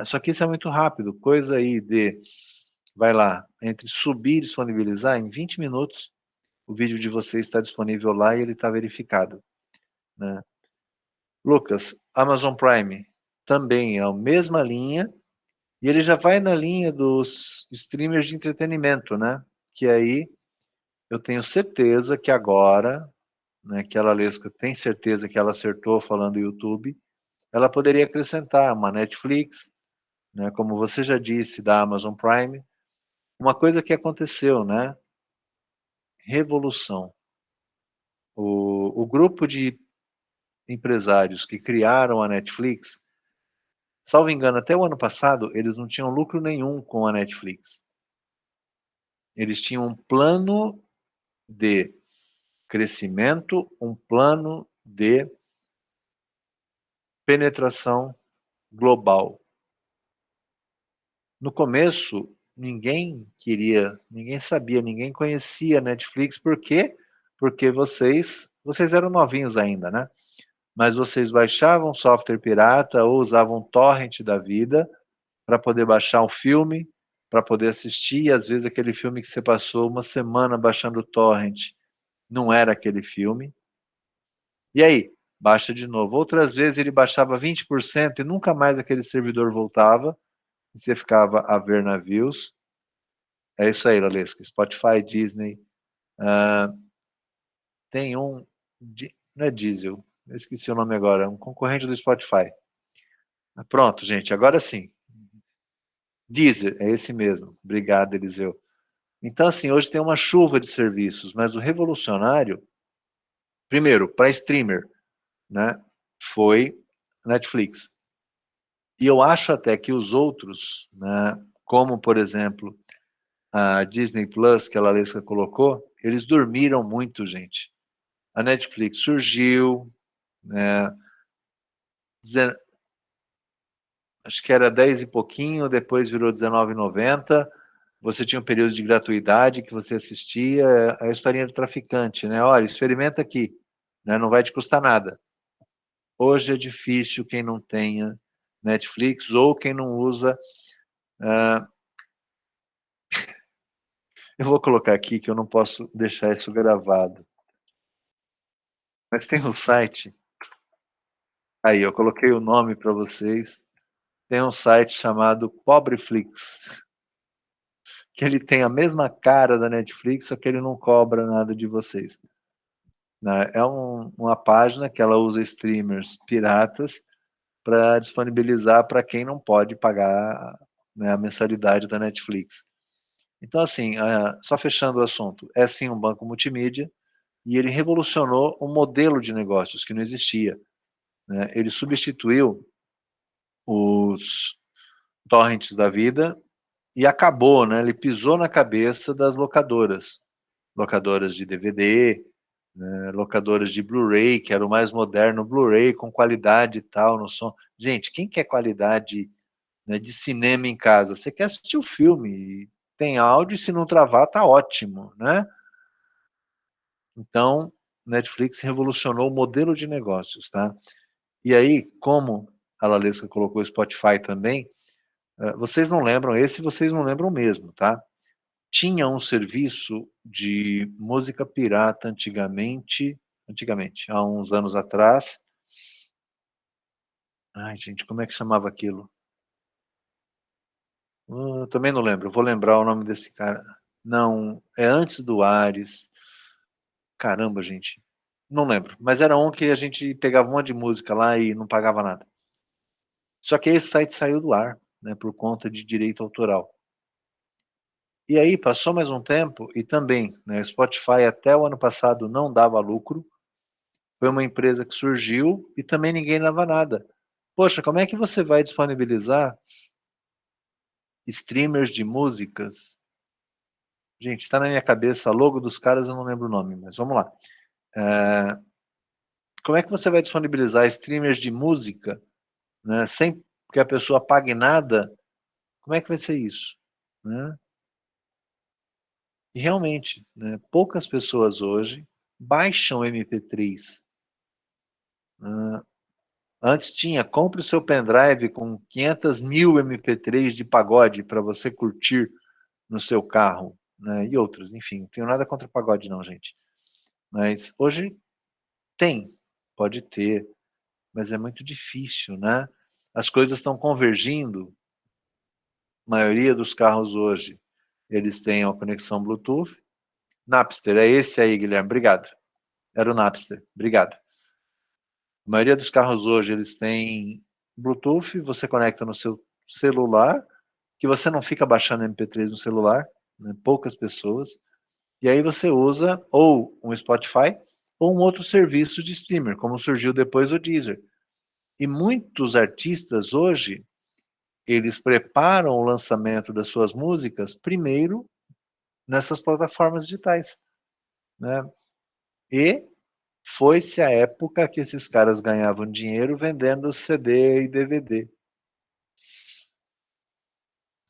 Só que isso é muito rápido, coisa aí de, vai lá, entre subir e disponibilizar, em 20 minutos, o vídeo de vocês está disponível lá e ele está verificado. Né? Lucas, Amazon Prime também é a mesma linha, e ele já vai na linha dos streamers de entretenimento, né? Que aí eu tenho certeza que agora, né, que a Lalesca tem certeza que ela acertou falando YouTube, ela poderia acrescentar uma Netflix, né, como você já disse, da Amazon Prime, uma coisa que aconteceu, né? Revolução. O grupo de empresários que criaram a Netflix, salvo engano, até o ano passado, eles não tinham lucro nenhum com a Netflix. Eles tinham um plano de crescimento, um plano de penetração global. No começo, ninguém queria, ninguém sabia, ninguém conhecia a Netflix. Por quê? Porque vocês eram novinhos ainda, né? Mas vocês baixavam software pirata ou usavam torrent da vida para poder baixar um filme, para poder assistir, e às vezes aquele filme que você passou uma semana baixando torrent não era aquele filme. E aí, baixa de novo. Outras vezes ele baixava 20% e nunca mais aquele servidor voltava, e você ficava a ver navios. É isso aí, Lalesca. Spotify, Disney. Tem um, não é Diesel, eu esqueci o nome agora, um concorrente do Spotify. Pronto, gente, agora sim. Deezer, é esse mesmo. Obrigado, Eliseu. Então, assim, hoje tem uma chuva de serviços, mas o revolucionário, primeiro, para streamer, né, foi Netflix. E eu acho até que os outros, né, como, por exemplo, a Disney Plus, que a Lalesca colocou, eles dormiram muito, gente. A Netflix surgiu, né, acho que era 10 e pouquinho, depois virou R$19,90. Você tinha um período de gratuidade que você assistia a historinha do traficante, né? Olha, experimenta aqui, né? Não vai te custar nada. Hoje é difícil quem não tenha Netflix ou quem não usa. Eu vou colocar aqui que eu não posso deixar isso gravado. Mas tem um site. Aí, eu coloquei o nome para vocês. Tem um site chamado Pobreflix, que ele tem a mesma cara da Netflix, só que ele não cobra nada de vocês. Né? É uma página que ela usa streamers piratas para disponibilizar para quem não pode pagar, né, a mensalidade da Netflix. Então, assim, só fechando o assunto, é sim um banco multimídia e ele revolucionou um modelo de negócios que não existia. Né? Ele substituiu os torrents da vida e acabou, né? Ele pisou na cabeça das locadoras de DVD, né? Locadoras de Blu-ray, que era o mais moderno, Blu-ray com qualidade e tal no som. Gente, quem quer qualidade, né, de cinema em casa? Você quer assistir o filme, tem áudio e se não travar tá ótimo, né? Então, Netflix revolucionou o modelo de negócios, tá? E aí, como a Lalesca colocou o Spotify também, vocês não lembram esse, vocês não lembram mesmo, tá? Tinha um serviço de música pirata antigamente, há uns anos atrás. Ai, gente, como é que chamava aquilo? Eu também não lembro, vou lembrar o nome desse cara. Não, é antes do Ares. Caramba, gente, não lembro. Mas era um que a gente pegava um monte de música lá e não pagava nada. Só que esse site saiu do ar, né, por conta de direito autoral. E aí passou mais um tempo e também, né, Spotify até o ano passado não dava lucro. Foi uma empresa que surgiu e também ninguém dava nada. Poxa, como é que você vai disponibilizar streamers de músicas? Gente, está na minha cabeça, logo dos caras eu não lembro o nome, mas vamos lá. Como é que você vai disponibilizar streamers de música, né, sem que a pessoa pague nada? Como é que vai ser isso? Né? E realmente, né, poucas pessoas hoje baixam MP3. Antes tinha, compre o seu pendrive com 500 mil MP3 de pagode para você curtir no seu carro, né, e outros, enfim, não tenho nada contra pagode não, gente. Mas hoje tem, pode ter, mas é muito difícil, né? As coisas estão convergindo, a maioria dos carros hoje, eles têm a conexão Bluetooth. Napster, é esse aí, Guilherme, obrigado. Era o Napster, obrigado. A maioria dos carros hoje, eles têm Bluetooth, você conecta no seu celular, que você não fica baixando MP3 no celular, né, poucas pessoas, e aí você usa ou um Spotify ou um outro serviço de streamer, como surgiu depois o Deezer. E muitos artistas hoje, eles preparam o lançamento das suas músicas primeiro nessas plataformas digitais, né? E foi-se a época que esses caras ganhavam dinheiro vendendo CD e DVD.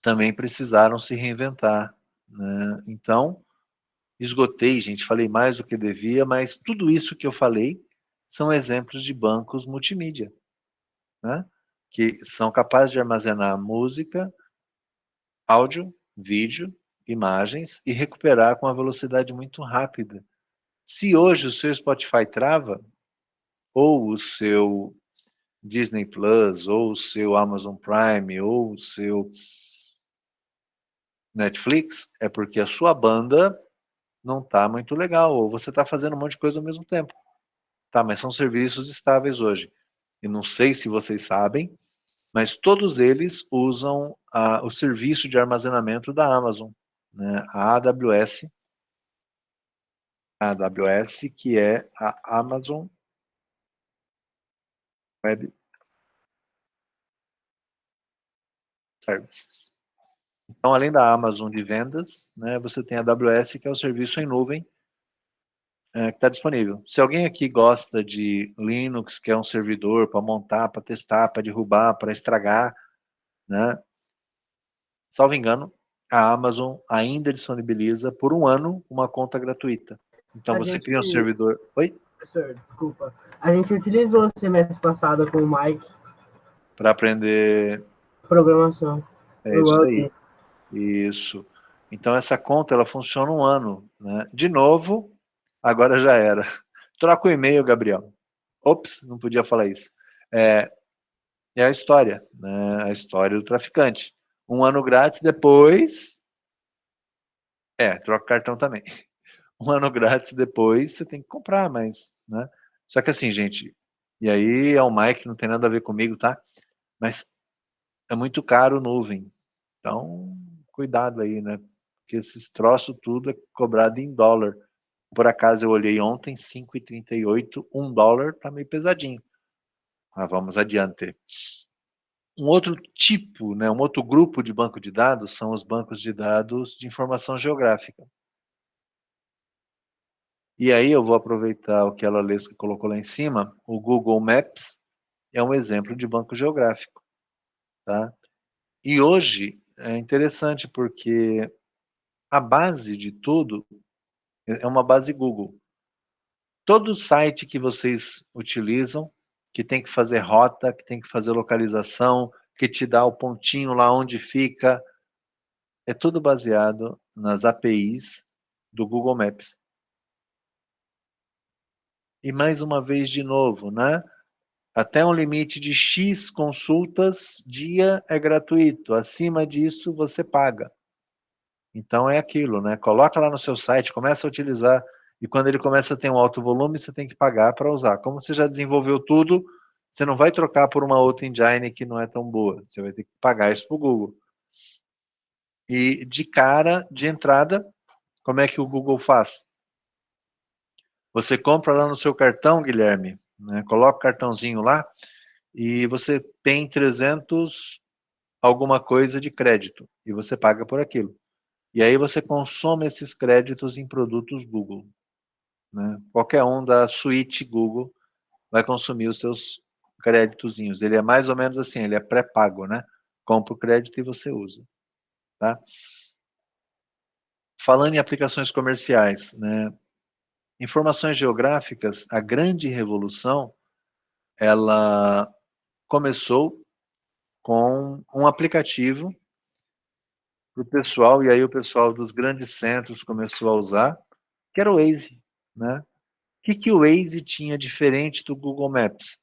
Também precisaram se reinventar, né? Então, esgotei, gente, falei mais do que devia, mas tudo isso que eu falei são exemplos de bancos multimídia, né? Que são capazes de armazenar música, áudio, vídeo, imagens e recuperar com uma velocidade muito rápida. Se hoje o seu Spotify trava, ou o seu Disney Plus, ou o seu Amazon Prime, ou o seu Netflix, é porque a sua banda não está muito legal, ou você está fazendo um monte de coisa ao mesmo tempo. Tá, mas são serviços estáveis hoje. E não sei se vocês sabem, mas todos eles usam o serviço de armazenamento da Amazon, né? A AWS, que é a Amazon Web Services. Então, além da Amazon de vendas, né, você tem a AWS, que é o serviço em nuvem, que está disponível. Se alguém aqui gosta de Linux, que é um servidor para montar, para testar, para derrubar, para estragar, né? Salvo engano, a Amazon ainda disponibiliza por um ano uma conta gratuita. Então
A
você
gente,
cria um servidor. Oi?
professor, desculpa. A gente utilizou o semestre passado com o Mike,
Para aprender.
programação.
É
O
isso
Ruby.
aí. Isso. Então essa conta ela funciona um ano, né? De novo, agora já era. Troca o e-mail, Gabriel. Ops, não podia falar isso. É, é a história, né? A história do traficante. Um ano grátis, depois. Troca o cartão também. Um ano grátis depois, você tem que comprar, mas, né? Só que assim, gente, e aí é o Mike, não tem nada a ver comigo, tá? Mas é muito caro nuvem. Então, cuidado aí, né? Porque esses troços tudo é cobrado em dólar. Por acaso eu olhei ontem, 5,38, $1 tá meio pesadinho. Mas vamos adiante. Um outro tipo, né, um outro grupo de banco de dados são os bancos de dados de informação geográfica. E aí eu vou aproveitar o que a Lalesca colocou lá em cima, o Google Maps é um exemplo de banco geográfico, tá? E hoje é interessante porque a base de tudo é uma base Google. Todo site que vocês utilizam, que tem que fazer rota, que tem que fazer localização, que te dá o pontinho lá onde fica, é tudo baseado nas APIs do Google Maps. E mais uma vez de novo, né? Até um limite de X consultas dia é gratuito. Acima disso, você paga. Então é aquilo, né? Coloca lá no seu site, começa a utilizar, e quando ele começa a ter um alto volume, você tem que pagar para usar. Como você já desenvolveu tudo, você não vai trocar por uma outra engine que não é tão boa. Você vai ter que pagar isso para o Google. E de cara, de entrada, como é que o Google faz? Você compra lá no seu cartão, Guilherme, né? Coloca o cartãozinho lá e você tem 300 alguma coisa de crédito e você paga por aquilo. E aí você consome esses créditos em produtos Google, né? Qualquer um da suíte Google vai consumir os seus créditozinhos. Ele é mais ou menos assim, ele é pré-pago, né? Compra o crédito e você usa, tá? Falando em aplicações comerciais, né? Informações geográficas, a grande revolução, ela começou com um aplicativo para o pessoal, e aí o pessoal dos grandes centros começou a usar, que era o Waze, né? O que o Waze tinha diferente do Google Maps?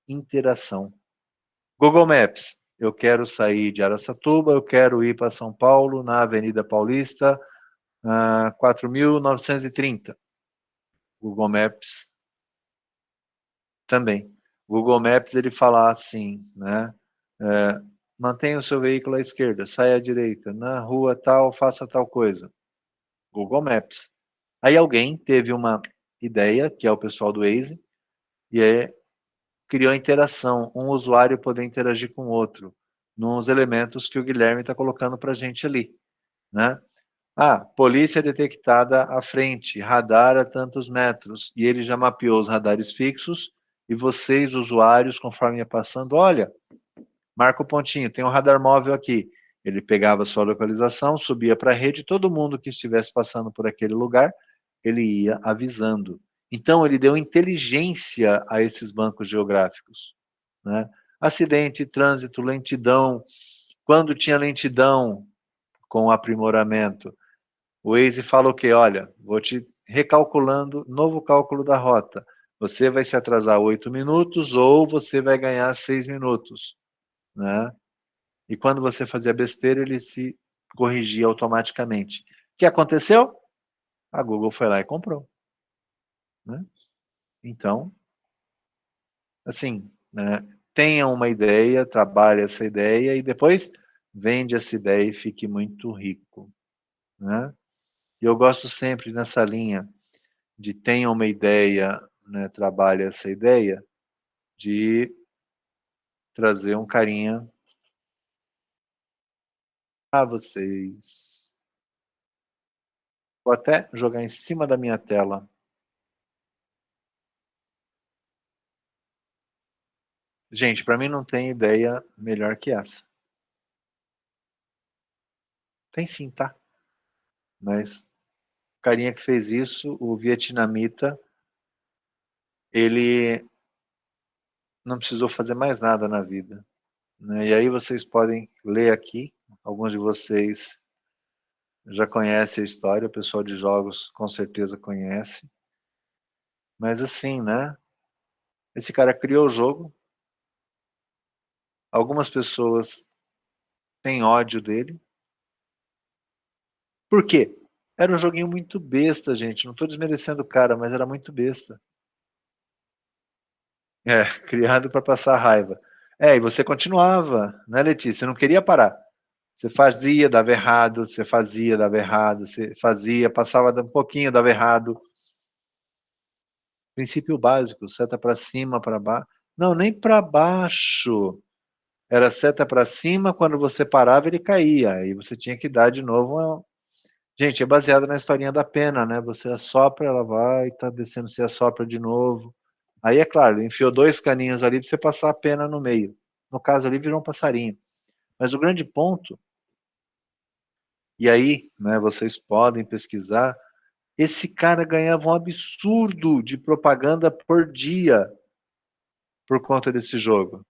Interação. Google Maps, eu quero sair de Araçatuba, eu quero ir para São Paulo, na Avenida Paulista, 4.930. Google Maps também. Google Maps ele fala assim, né? Mantenha o seu veículo à esquerda, saia à direita, na rua tal, faça tal coisa. Google Maps. Aí alguém teve uma ideia, que é o pessoal do Waze, e aí criou a interação, um usuário poder interagir com o outro, nos elementos que o Guilherme está colocando para a gente ali, né? Polícia detectada à frente, radar a tantos metros, e ele já mapeou os radares fixos, e vocês, usuários, conforme ia passando, olha, marca o pontinho, tem um radar móvel aqui. Ele pegava a sua localização, subia para a rede, todo mundo que estivesse passando por aquele lugar, ele ia avisando. Então, ele deu inteligência a esses bancos geográficos, né? Acidente, trânsito, lentidão. Quando tinha lentidão com aprimoramento, o Waze fala o quê? Olha, vou te recalculando, novo cálculo da rota. Você vai se atrasar 8 minutos ou você vai ganhar 6 minutos, né? E quando você fazia besteira, ele se corrigia automaticamente. O que aconteceu? A Google foi lá e comprou, né? Então, assim, né, tenha uma ideia, trabalhe essa ideia e depois vende essa ideia e fique muito rico, né? E eu gosto sempre nessa linha de tenha uma ideia, né, trabalhe essa ideia, de trazer um carinha a vocês. Vou até jogar em cima da minha tela Gente, para mim não tem ideia melhor que essa. Tem sim, tá? Mas o carinha que fez isso, o vietnamita, ele não precisou fazer mais nada na vida, né? E aí vocês podem ler aqui, alguns de vocês já conhecem a história, o pessoal de jogos com certeza conhece. Mas assim, né? Esse cara criou o jogo, algumas pessoas têm ódio dele. Por quê? Era um joguinho muito besta, gente. Não estou desmerecendo o cara, mas era muito besta. É, criado para passar raiva. É, e você continuava, né, Letícia? Você não queria parar. Você fazia, dava errado, você fazia, dava errado, você fazia, passava um pouquinho, dava errado. Princípio básico, seta para cima, para baixo. Não, nem para baixo. Era seta para cima, quando você parava ele caía. Aí você tinha que dar de novo uma... Gente, é baseado na historinha da pena, né? Você assopra, ela vai, tá descendo, você assopra de novo. Aí é claro, ele enfiou 2 caninhos ali para você passar a pena no meio. No caso ali virou um passarinho. Mas o grande ponto, e aí, né, vocês podem pesquisar, esse cara ganhava um absurdo de propaganda por dia por conta desse jogo.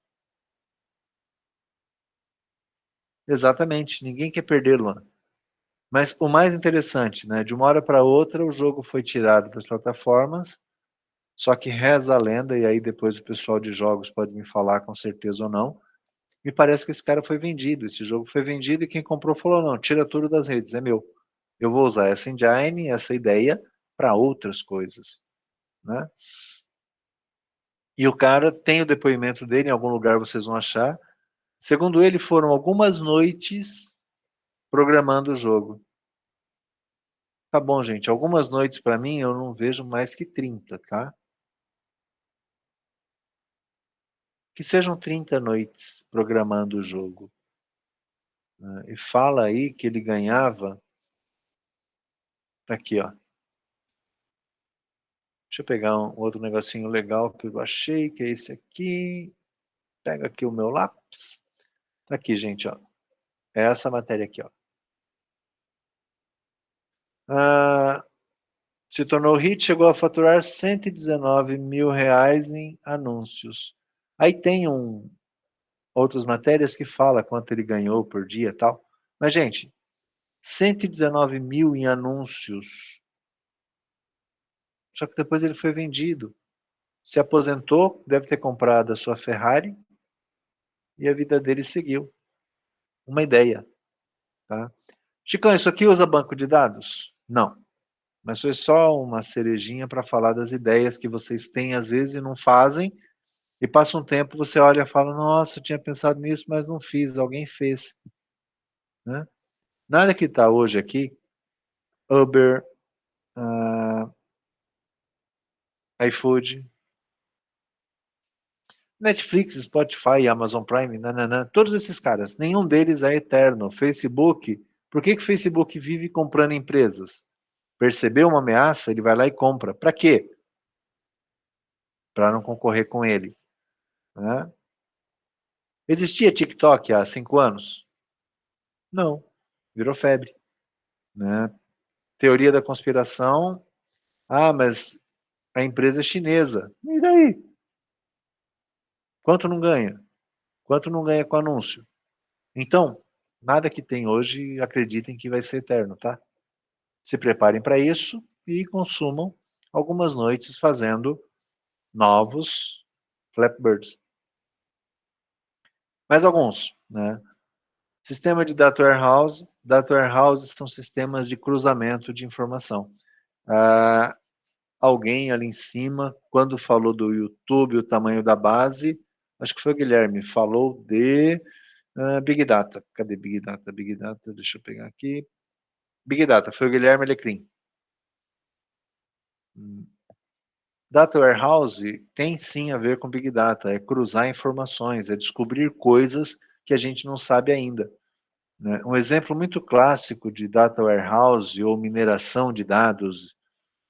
Exatamente, ninguém quer perdê-lo. Mas o mais interessante, né, de uma hora para outra o jogo foi tirado das plataformas, só que reza a lenda, e aí depois o pessoal de jogos pode me falar com certeza ou não, me parece que esse cara foi vendido, esse jogo foi vendido e quem comprou falou, não, tira tudo das redes, é meu. Eu vou usar essa engine, essa ideia, para outras coisas, né? E o cara tem o depoimento dele, em algum lugar vocês vão achar. Segundo ele, foram algumas noites programando o jogo. Tá bom, gente, algumas noites para mim eu não vejo mais que 30, tá? Que sejam 30 noites programando o jogo, né? E fala aí que ele ganhava, tá aqui, ó. Deixa eu pegar um outro negocinho legal que eu achei, que é esse aqui. Pega aqui o meu lápis. Tá aqui, gente, ó. É essa matéria aqui, ó. Ah, se tornou hit, chegou a faturar 119 mil reais em anúncios. Aí tem outras matérias que fala quanto ele ganhou por dia e tal. Mas, gente, 119 mil em anúncios. Só que depois ele foi vendido. Se aposentou, deve ter comprado a sua Ferrari e a vida dele seguiu. Uma ideia, tá? Chicão, isso aqui usa banco de dados? Não. Mas foi só uma cerejinha para falar das ideias que vocês têm às vezes e não fazem. E passa um tempo, você olha e fala, nossa, eu tinha pensado nisso, mas não fiz, alguém fez, né? Nada que está hoje aqui, Uber, iFood, Netflix, Spotify, Amazon Prime, nananã, todos esses caras, nenhum deles é eterno. Facebook, por que que o Facebook vive comprando empresas? Percebeu uma ameaça, ele vai lá e compra. Para quê? Para não concorrer com ele, né? Existia TikTok há 5 anos? Não, virou febre, né? Teoria da conspiração, mas a empresa é chinesa. E daí? Quanto não ganha? Quanto não ganha com anúncio? Então, nada que tem hoje acreditem que vai ser eterno, tá? Se preparem para isso e consumam algumas noites fazendo novos Flappy Mais alguns, né? Sistema de Data Warehouse. Data Warehouse são sistemas de cruzamento de informação. Alguém ali em cima, quando falou do YouTube, o tamanho da base, acho que foi o Guilherme, falou de Big Data. Cadê Big Data? Big Data, deixa eu pegar aqui. Big Data, foi o Guilherme Alecrim. Data Warehouse tem sim a ver com Big Data, é cruzar informações, é descobrir coisas que a gente não sabe ainda, né? Um exemplo muito clássico de Data Warehouse ou mineração de dados,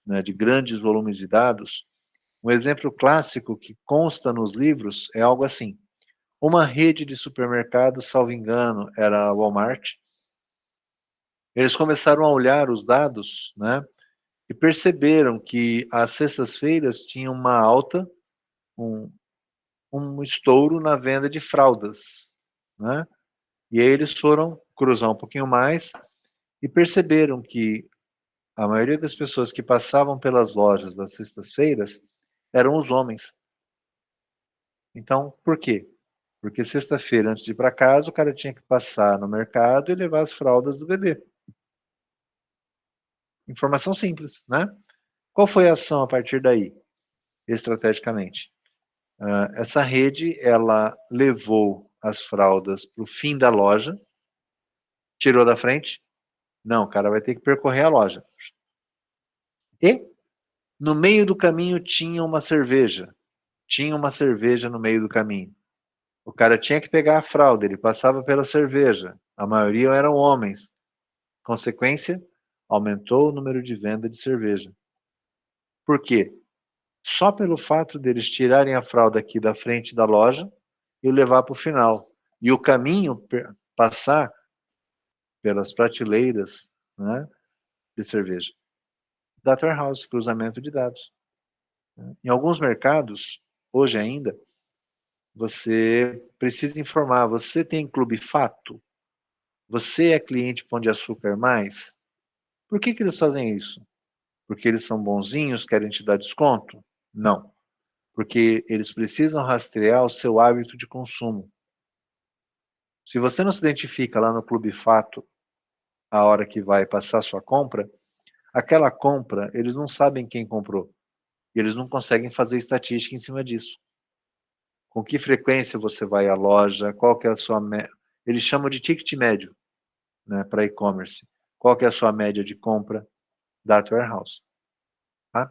né, de grandes volumes de dados, Um exemplo clássico que consta nos livros é algo assim. Uma rede de supermercados, salvo engano, era a Walmart. Eles começaram a olhar os dados, né, e perceberam que às sextas-feiras tinha uma alta, um estouro na venda de fraldas, né? E aí eles foram cruzar um pouquinho mais e perceberam que a maioria das pessoas que passavam pelas lojas das sextas-feiras eram os homens. Então, por quê? Porque sexta-feira, antes de ir para casa, o cara tinha que passar no mercado e levar as fraldas do bebê. Informação simples, né? Qual foi a ação a partir daí, estrategicamente? Essa rede, ela levou as fraldas para o fim da loja, tirou da frente. Não, o cara vai ter que percorrer a loja. E no meio do caminho tinha uma cerveja. Tinha uma cerveja no meio do caminho. O cara tinha que pegar a fralda, ele passava pela cerveja. A maioria eram homens. Consequência, aumentou o número de venda de cerveja. Por quê? Só pelo fato deles tirarem a fralda aqui da frente da loja e levar para o final. E o caminho passar pelas prateleiras, né, de cerveja. Data warehouse, cruzamento de dados. Em alguns mercados, hoje ainda, você precisa informar, você tem Clube Fato? Você é cliente Pão de Açúcar mais? Por que eles fazem isso? Porque eles são bonzinhos, querem te dar desconto? Não. Porque eles precisam rastrear o seu hábito de consumo. Se você não se identifica lá no Clube Fato a hora que vai passar sua compra, aquela compra, eles não sabem quem comprou. E eles não conseguem fazer estatística em cima disso. Com que frequência você vai à loja, qual que é a sua... Eles chamam de ticket médio, né, para e-commerce. Qual que é a sua média de compra? Data warehouse. Tá?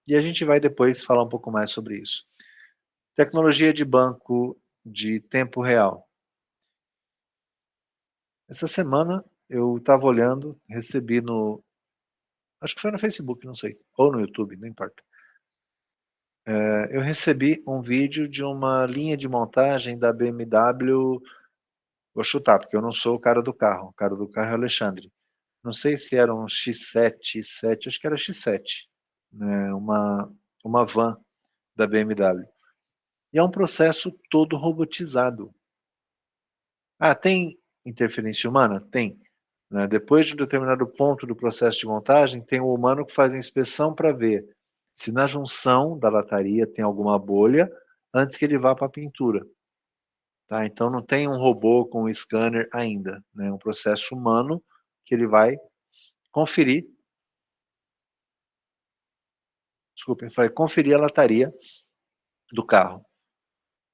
E a gente vai depois falar um pouco mais sobre isso. Tecnologia de banco de tempo real. Essa semana eu estava olhando, recebi no... Acho que foi no Facebook, não sei. Ou no YouTube, não importa. Eu recebi um vídeo de uma linha de montagem da BMW. Vou chutar, porque eu não sou o cara do carro. O cara do carro é o Alexandre. Não sei se era um X7, X7, acho que era X7. Né? Uma van da BMW. E é um processo todo robotizado. Ah, tem interferência humana? Tem. Né? Depois de um determinado ponto do processo de montagem, tem o humano que faz a inspeção para ver se na junção da lataria tem alguma bolha antes que ele vá para a pintura. Tá? Então não tem um robô com um scanner ainda. É, né? Um processo humano que ele vai conferir, vai conferir a lataria do carro.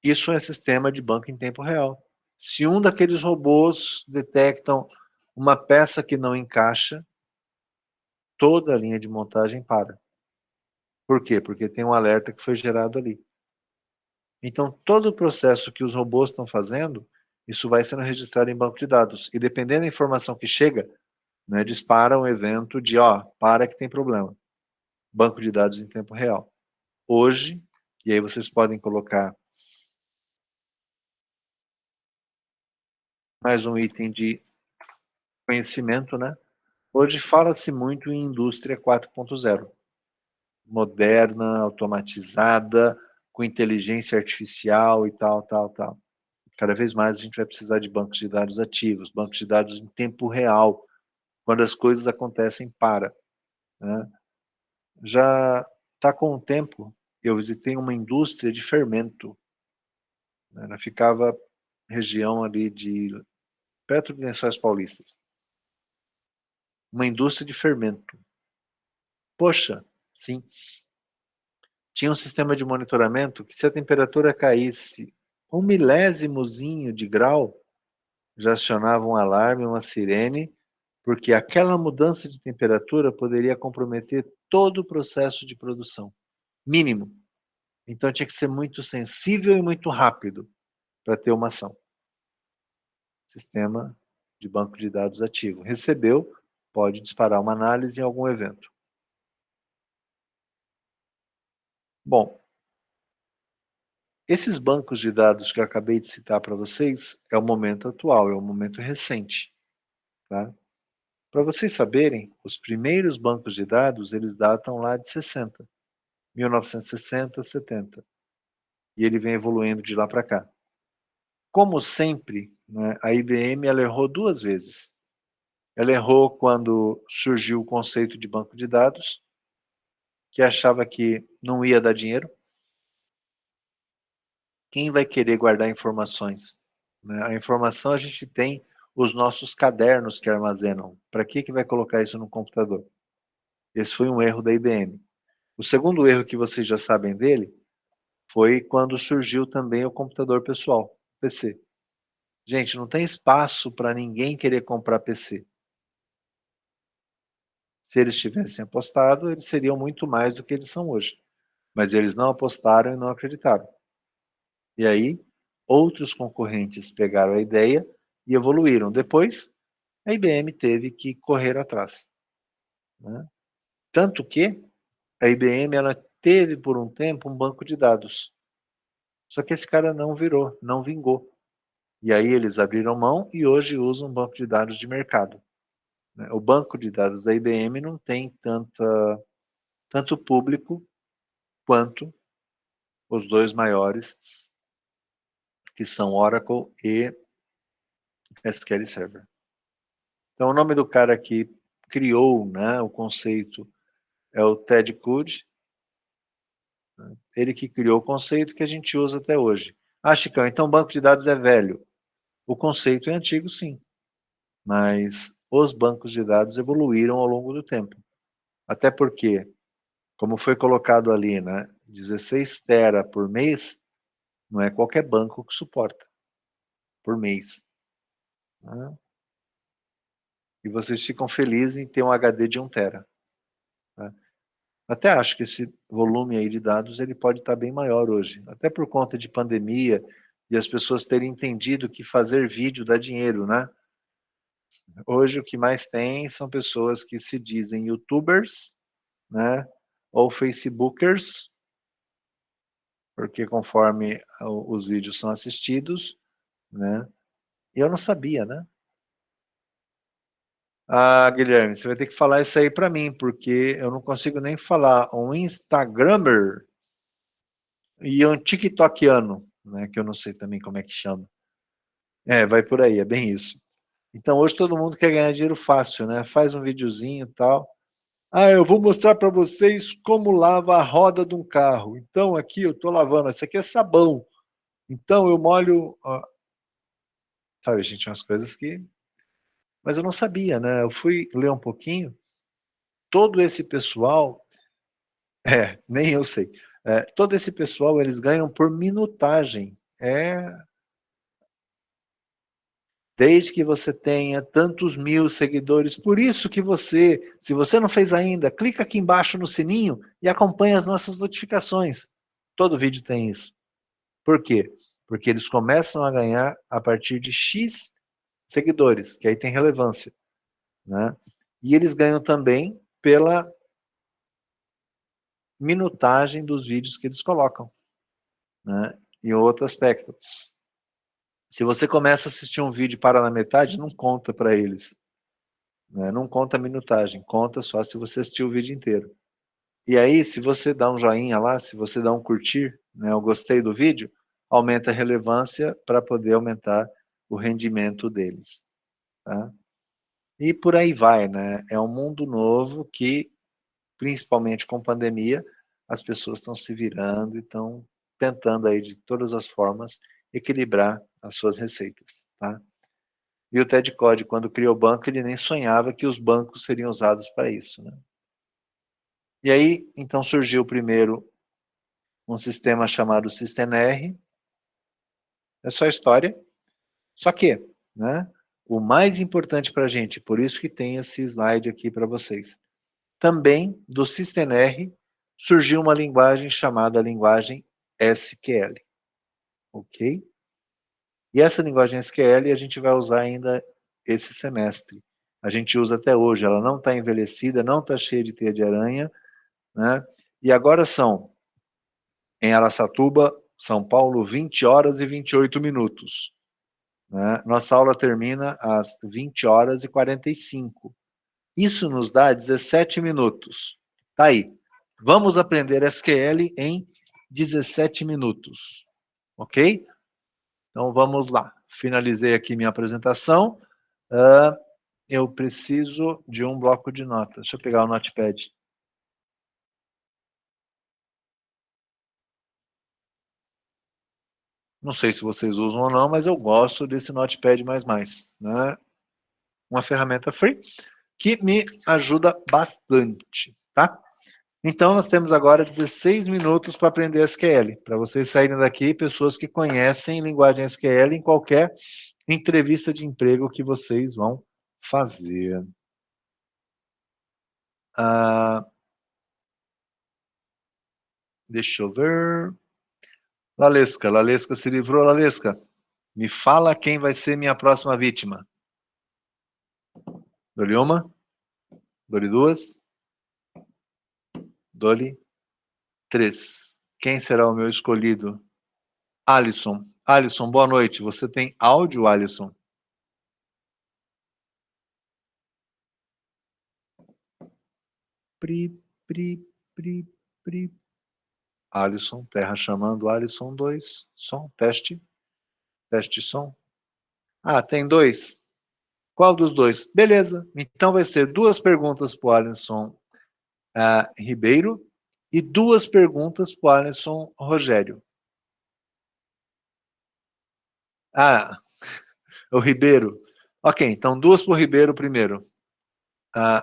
Isso é sistema de banco em tempo real. Se um daqueles robôs detectam uma peça que não encaixa, toda a linha de montagem para. Por quê? Porque tem um alerta que foi gerado ali. Então, todo o processo que os robôs estão fazendo, isso vai sendo registrado em banco de dados. E dependendo da informação que chega, né, dispara um evento de, para que tem problema. Banco de dados em tempo real. Hoje, e aí vocês podem colocar mais um item de conhecimento, né? Hoje fala-se muito em indústria 4.0. Moderna, automatizada, com inteligência artificial e tal, tal, tal. Cada vez mais a gente vai precisar de bancos de dados ativos, bancos de dados em tempo real, quando as coisas acontecem para. Né? Já está com o tempo, eu visitei uma indústria de fermento. Né? Ela ficava região ali de perto de Lençóis Paulistas. Uma indústria de fermento. Poxa, sim. Tinha um sistema de monitoramento que se a temperatura caísse um milésimozinho de grau, já acionava um alarme, uma sirene, porque aquela mudança de temperatura poderia comprometer todo o processo de produção, mínimo. Então tinha que ser muito sensível e muito rápido para ter uma ação. Sistema de banco de dados ativo. Recebeu, pode disparar uma análise em algum evento. Bom, esses bancos de dados que eu acabei de citar para vocês é o momento atual, é o momento recente. Tá? Para vocês saberem, os primeiros bancos de dados, eles datam lá de 60, 1960, 70. E ele vem evoluindo de lá para cá. Como sempre, né, a IBM ela errou 2 vezes. Ela errou quando surgiu o conceito de banco de dados, que achava que não ia dar dinheiro. Quem vai querer guardar informações? Né? A informação a gente tem os nossos cadernos que armazenam. Para que vai colocar isso no computador? Esse foi um erro da IBM. O segundo erro que vocês já sabem dele foi quando surgiu também o computador pessoal, PC. Gente, não tem espaço para ninguém querer comprar PC. Se eles tivessem apostado, eles seriam muito mais do que eles são hoje. Mas eles não apostaram e não acreditaram. E aí, outros concorrentes pegaram a ideia e evoluíram. Depois, a IBM teve que correr atrás. Né? Tanto que a IBM ela teve por um tempo um banco de dados. Só que esse cara não virou, não vingou. E aí eles abriram mão e hoje usam um banco de dados de mercado. O banco de dados da IBM não tem tanto público quanto os 2 maiores, que são Oracle e SQL Server. Então, o nome do cara que criou, né, o conceito é o Ted Coode. Ele que criou o conceito que a gente usa até hoje. Ah, Chicão, então o banco de dados é velho. O conceito é antigo, sim. Mas os bancos de dados evoluíram ao longo do tempo. Até porque, como foi colocado ali, né, 16 tera por mês, não é qualquer banco que suporta por mês. Né? E vocês ficam felizes em ter um HD de 1 tera. Né? Até acho que esse volume aí de dados ele pode estar bem maior hoje, até por conta de pandemia e as pessoas terem entendido que fazer vídeo dá dinheiro, né? Hoje o que mais tem são pessoas que se dizem YouTubers, né? Ou Facebookers, porque conforme os vídeos são assistidos, né? E eu não sabia, né? Ah, Guilherme, você vai ter que falar isso aí para mim, porque eu não consigo nem falar um Instagrammer e um TikTokiano, né? Que eu não sei também como é que chama. É, vai por aí, é bem isso. Então hoje todo mundo quer ganhar dinheiro fácil, né? Faz um videozinho e tal. Ah, eu vou mostrar para vocês como lava a roda de um carro. Então aqui eu estou lavando, isso aqui é sabão. Então eu molho, sabe, gente, umas coisas que... Mas eu não sabia, né? Eu fui ler um pouquinho, todo esse pessoal, nem eu sei, todo esse pessoal, eles ganham por minutagem. Desde que você tenha tantos mil seguidores. Por isso que você, se você não fez ainda, clica aqui embaixo no sininho e acompanha as nossas notificações. Todo vídeo tem isso. Por quê? Porque eles começam a ganhar a partir de X seguidores, que aí tem relevância. Né? E eles ganham também pela minutagem dos vídeos que eles colocam. Né? E outro aspecto, se você começa a assistir um vídeo e para na metade, não conta para eles. Né? Não conta a minutagem, conta só se você assistiu o vídeo inteiro. E aí, se você dá um joinha lá, se você dá um curtir, né, eu gostei do vídeo, aumenta a relevância para poder aumentar o rendimento deles. Tá? E por aí vai, né? É um mundo novo que, principalmente com pandemia, as pessoas estão se virando e estão tentando aí de todas as formas equilibrar as suas receitas, tá? E o Ted Code, quando criou o banco, ele nem sonhava que os bancos seriam usados para isso, né? E aí, então surgiu primeiro um sistema chamado SystemR, é só história, só que, né, o mais importante para a gente, por isso que tem esse slide aqui para vocês, também do SystemR surgiu uma linguagem chamada linguagem SQL, ok? E essa linguagem SQL a gente vai usar ainda esse semestre. A gente usa até hoje, ela não está envelhecida, não está cheia de teia de aranha, né? E agora são em Araçatuba, São Paulo, 20 horas e 28 minutos. Né? Nossa aula termina às 20 horas e 45. Isso nos dá 17 minutos. Tá aí. Vamos aprender SQL em 17 minutos. Ok? Então vamos lá. Finalizei aqui minha apresentação. Eu preciso de um bloco de notas. Deixa eu pegar o Notepad. Não sei se vocês usam ou não, mas eu gosto desse Notepad++, né? Uma ferramenta free que me ajuda bastante, tá? Então, nós temos agora 16 minutos para aprender SQL, para vocês saírem daqui, pessoas que conhecem linguagem SQL em qualquer entrevista de emprego que vocês vão fazer. Deixa eu ver. Lalesca se livrou, Lalesca. Me fala quem vai ser minha próxima vítima. Dole uma, dole duas, dole três. Quem será o meu escolhido? Alisson. Alisson, boa noite. Você tem áudio, Alisson? Pri, pri, pri, pri. Alisson, terra chamando, Alisson 2. Som, teste. Teste som. Ah, tem dois. Qual dos dois? Beleza. Então vai ser 2 perguntas para o Alisson Ribeiro e 2 perguntas para o Alisson Rogério. Ah, o Ribeiro. Ok, então 2 para o Ribeiro primeiro.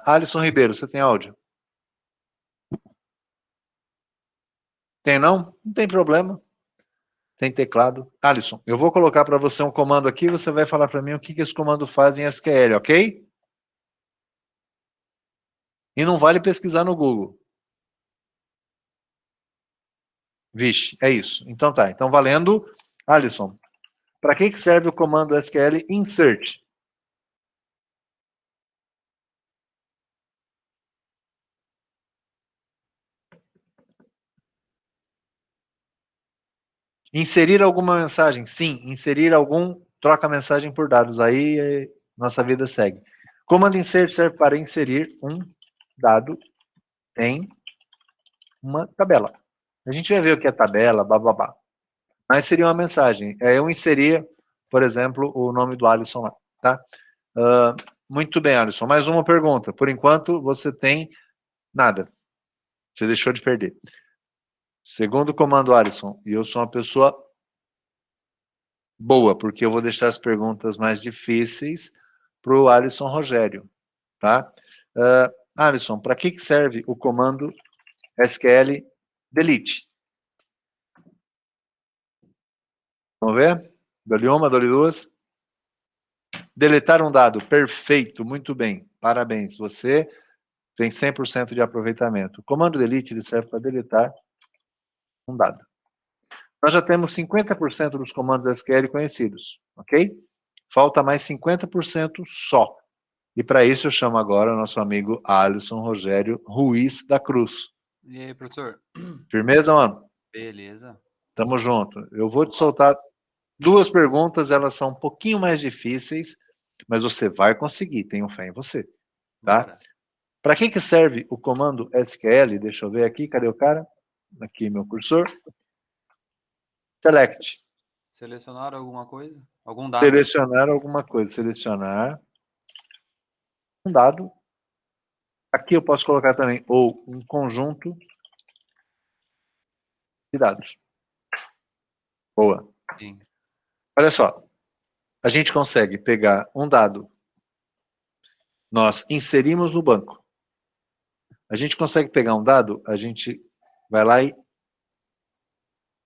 Alisson Ribeiro, você tem áudio? Tem não? Não tem problema. Tem teclado. Alisson, eu vou colocar para você um comando aqui, você vai falar para mim o que esse comando faz em SQL, ok? E não vale pesquisar no Google. Vixe, é isso. Então tá, então valendo. Alisson, para que serve o comando SQL insert? Inserir alguma mensagem? Sim, inserir algum, troca mensagem por dados. Aí nossa vida segue. Comando insert serve para inserir um dado em uma tabela. A gente vai ver o que é tabela, bababá. Mas seria uma mensagem. Eu inseria, por exemplo, o nome do Alisson lá, tá? Muito bem, Alisson. Mais uma pergunta. Por enquanto, você tem nada. Você deixou de perder. Segundo o comando, Alisson, e eu sou uma pessoa boa, porque eu vou deixar as perguntas mais difíceis para o Alisson Rogério, tá? Alisson, para que serve o comando SQL delete? Vamos ver? Dole uma, dole duas. Deletar um dado, perfeito, muito bem, parabéns, você tem 100% de aproveitamento. O comando delete ele serve para deletar um dado. Nós já temos 50% dos comandos SQL conhecidos, ok? Falta mais 50% só. E para isso eu chamo agora o nosso amigo Alisson Rogério Ruiz da Cruz.
E aí, professor?
Firmeza, mano?
Beleza.
Tamo junto. Eu vou te soltar 2 perguntas, elas são um pouquinho mais difíceis, mas você vai conseguir, tenho fé em você, tá? Para que serve o comando SQL? Deixa eu ver aqui, cadê o cara? Aqui meu cursor. Select.
Selecionar alguma coisa? Algum dado?
Selecionar alguma coisa. Selecionar um dado. Aqui eu posso colocar também ou um conjunto de dados. Boa.
Sim.
Olha só. A gente consegue pegar um dado. Nós inserimos no banco. A gente consegue pegar um dado, a gente vai lá e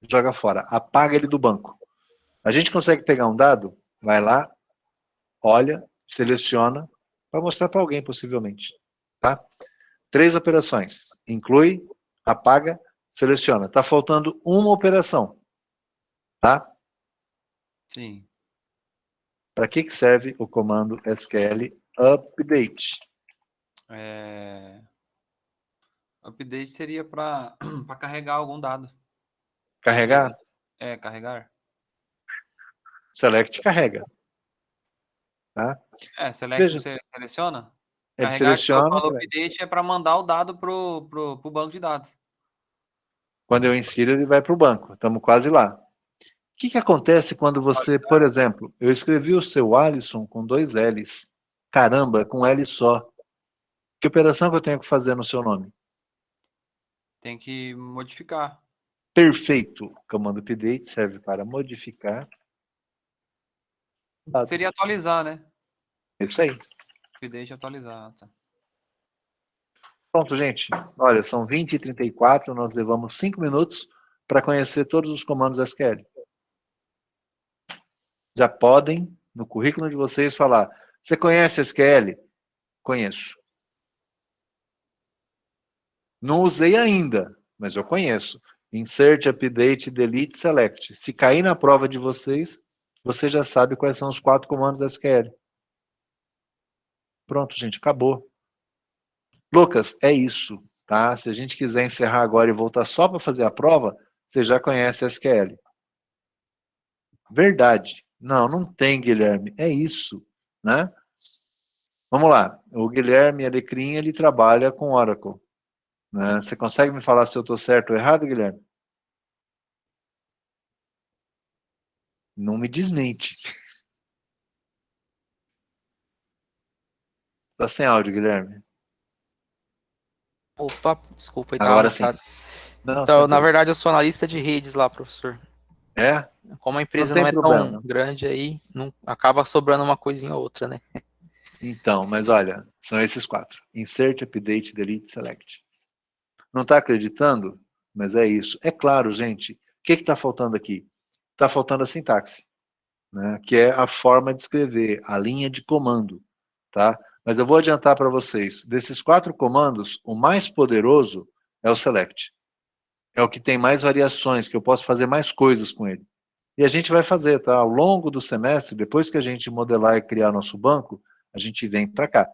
joga fora. Apaga ele do banco. A gente consegue pegar um dado, vai lá, olha, seleciona, para mostrar para alguém, possivelmente. Tá? 3 operações. Inclui, apaga, seleciona. Está faltando uma operação. Tá?
Sim.
Para que serve o comando SQL update?
Update seria para carregar algum dado.
Carregar?
Carregar.
Select carrega. Tá?
Select
Veja,
você seleciona.
ele
Carregar que
seleciona.
colocou no update é para mandar o dado pro banco de dados.
Quando eu insiro, ele vai para o banco. Estamos quase lá. O que acontece quando você, por exemplo, eu escrevi o seu Alisson com 2 L's. Caramba, com L só. Que operação que eu tenho que fazer no seu nome?
Tem que modificar.
Perfeito. Comando update serve para modificar. Dado.
Seria atualizar, né?
É isso aí.
Update atualizar. Tá.
Pronto, gente. Olha, são 20h34, nós levamos 5 minutos para conhecer todos os comandos SQL. Já podem, no currículo de vocês, falar: você conhece SQL? Conheço. Não usei ainda, mas eu conheço. Insert, update, delete, select. Se cair na prova de vocês, você já sabe quais são os 4 comandos SQL. Pronto, gente, acabou. Lucas, é isso, tá? Se a gente quiser encerrar agora e voltar só para fazer a prova, você já conhece SQL. Verdade. Não, não tem, Guilherme. É isso, né? Vamos lá. O Guilherme Alecrim, ele trabalha com Oracle. Né? Você consegue me falar se eu estou certo ou errado, Guilherme? Não me desmente. Está sem áudio, Guilherme.
Opa, desculpa aí, tava
Agora sim.
mutado.
Não,
Então, na
tranquilo.
verdade, eu sou analista de redes lá, professor.
É?
Como a empresa
tem
não é
problema.
tão grande aí, não acaba sobrando uma coisinha ou outra, né?
Então, mas olha, são esses 4. Insert, update, delete, select. Não está acreditando? Mas é isso. É claro, gente. O que está faltando aqui? Está faltando a sintaxe, né? Que é a forma de escrever, a linha de comando. Tá? Mas eu vou adiantar para vocês. Desses 4 comandos, o mais poderoso é o select. É o que tem mais variações, que eu posso fazer mais coisas com ele. E a gente vai fazer, tá? Ao longo do semestre, depois que a gente modelar e criar nosso banco, a gente vem para cá.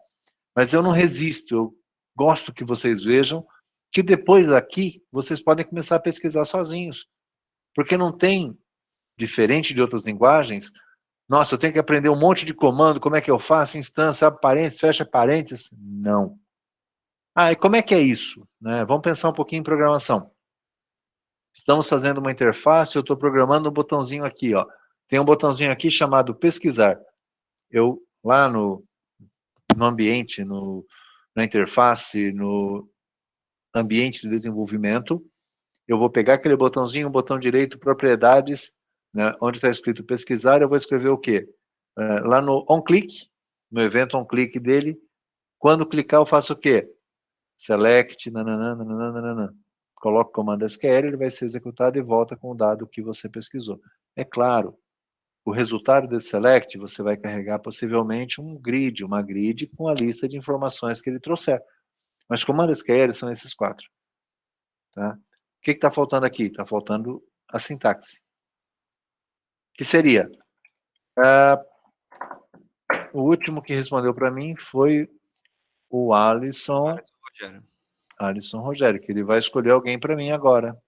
Mas eu não resisto, eu gosto que vocês vejam que depois aqui vocês podem começar a pesquisar sozinhos. Porque não tem, diferente de outras linguagens, nossa, eu tenho que aprender um monte de comando, como é que eu faço? Instância, abre parênteses, fecha parênteses. Não. Ah, e como é que é isso? Né? Vamos pensar um pouquinho em programação. Estamos fazendo uma interface, eu estou programando um botãozinho aqui, ó. Tem um botãozinho aqui chamado pesquisar. Eu, lá no ambiente, na interface, no ambiente de desenvolvimento, eu vou pegar aquele botãozinho, o botão direito, propriedades, né, onde está escrito pesquisar, eu vou escrever o quê? Lá no onClick, no evento onClick dele, quando clicar eu faço o quê? Select, nananana. Coloco o comando SQL, ele vai ser executado e volta com o dado que você pesquisou. É claro, o resultado desse select, você vai carregar possivelmente um grid, uma grid com a lista de informações que ele trouxer. Mas comando SQL são esses 4. Tá? O que está faltando aqui? Está faltando a sintaxe. Que seria? O último que respondeu para mim foi o Alisson Rogério, que ele vai escolher alguém para mim agora.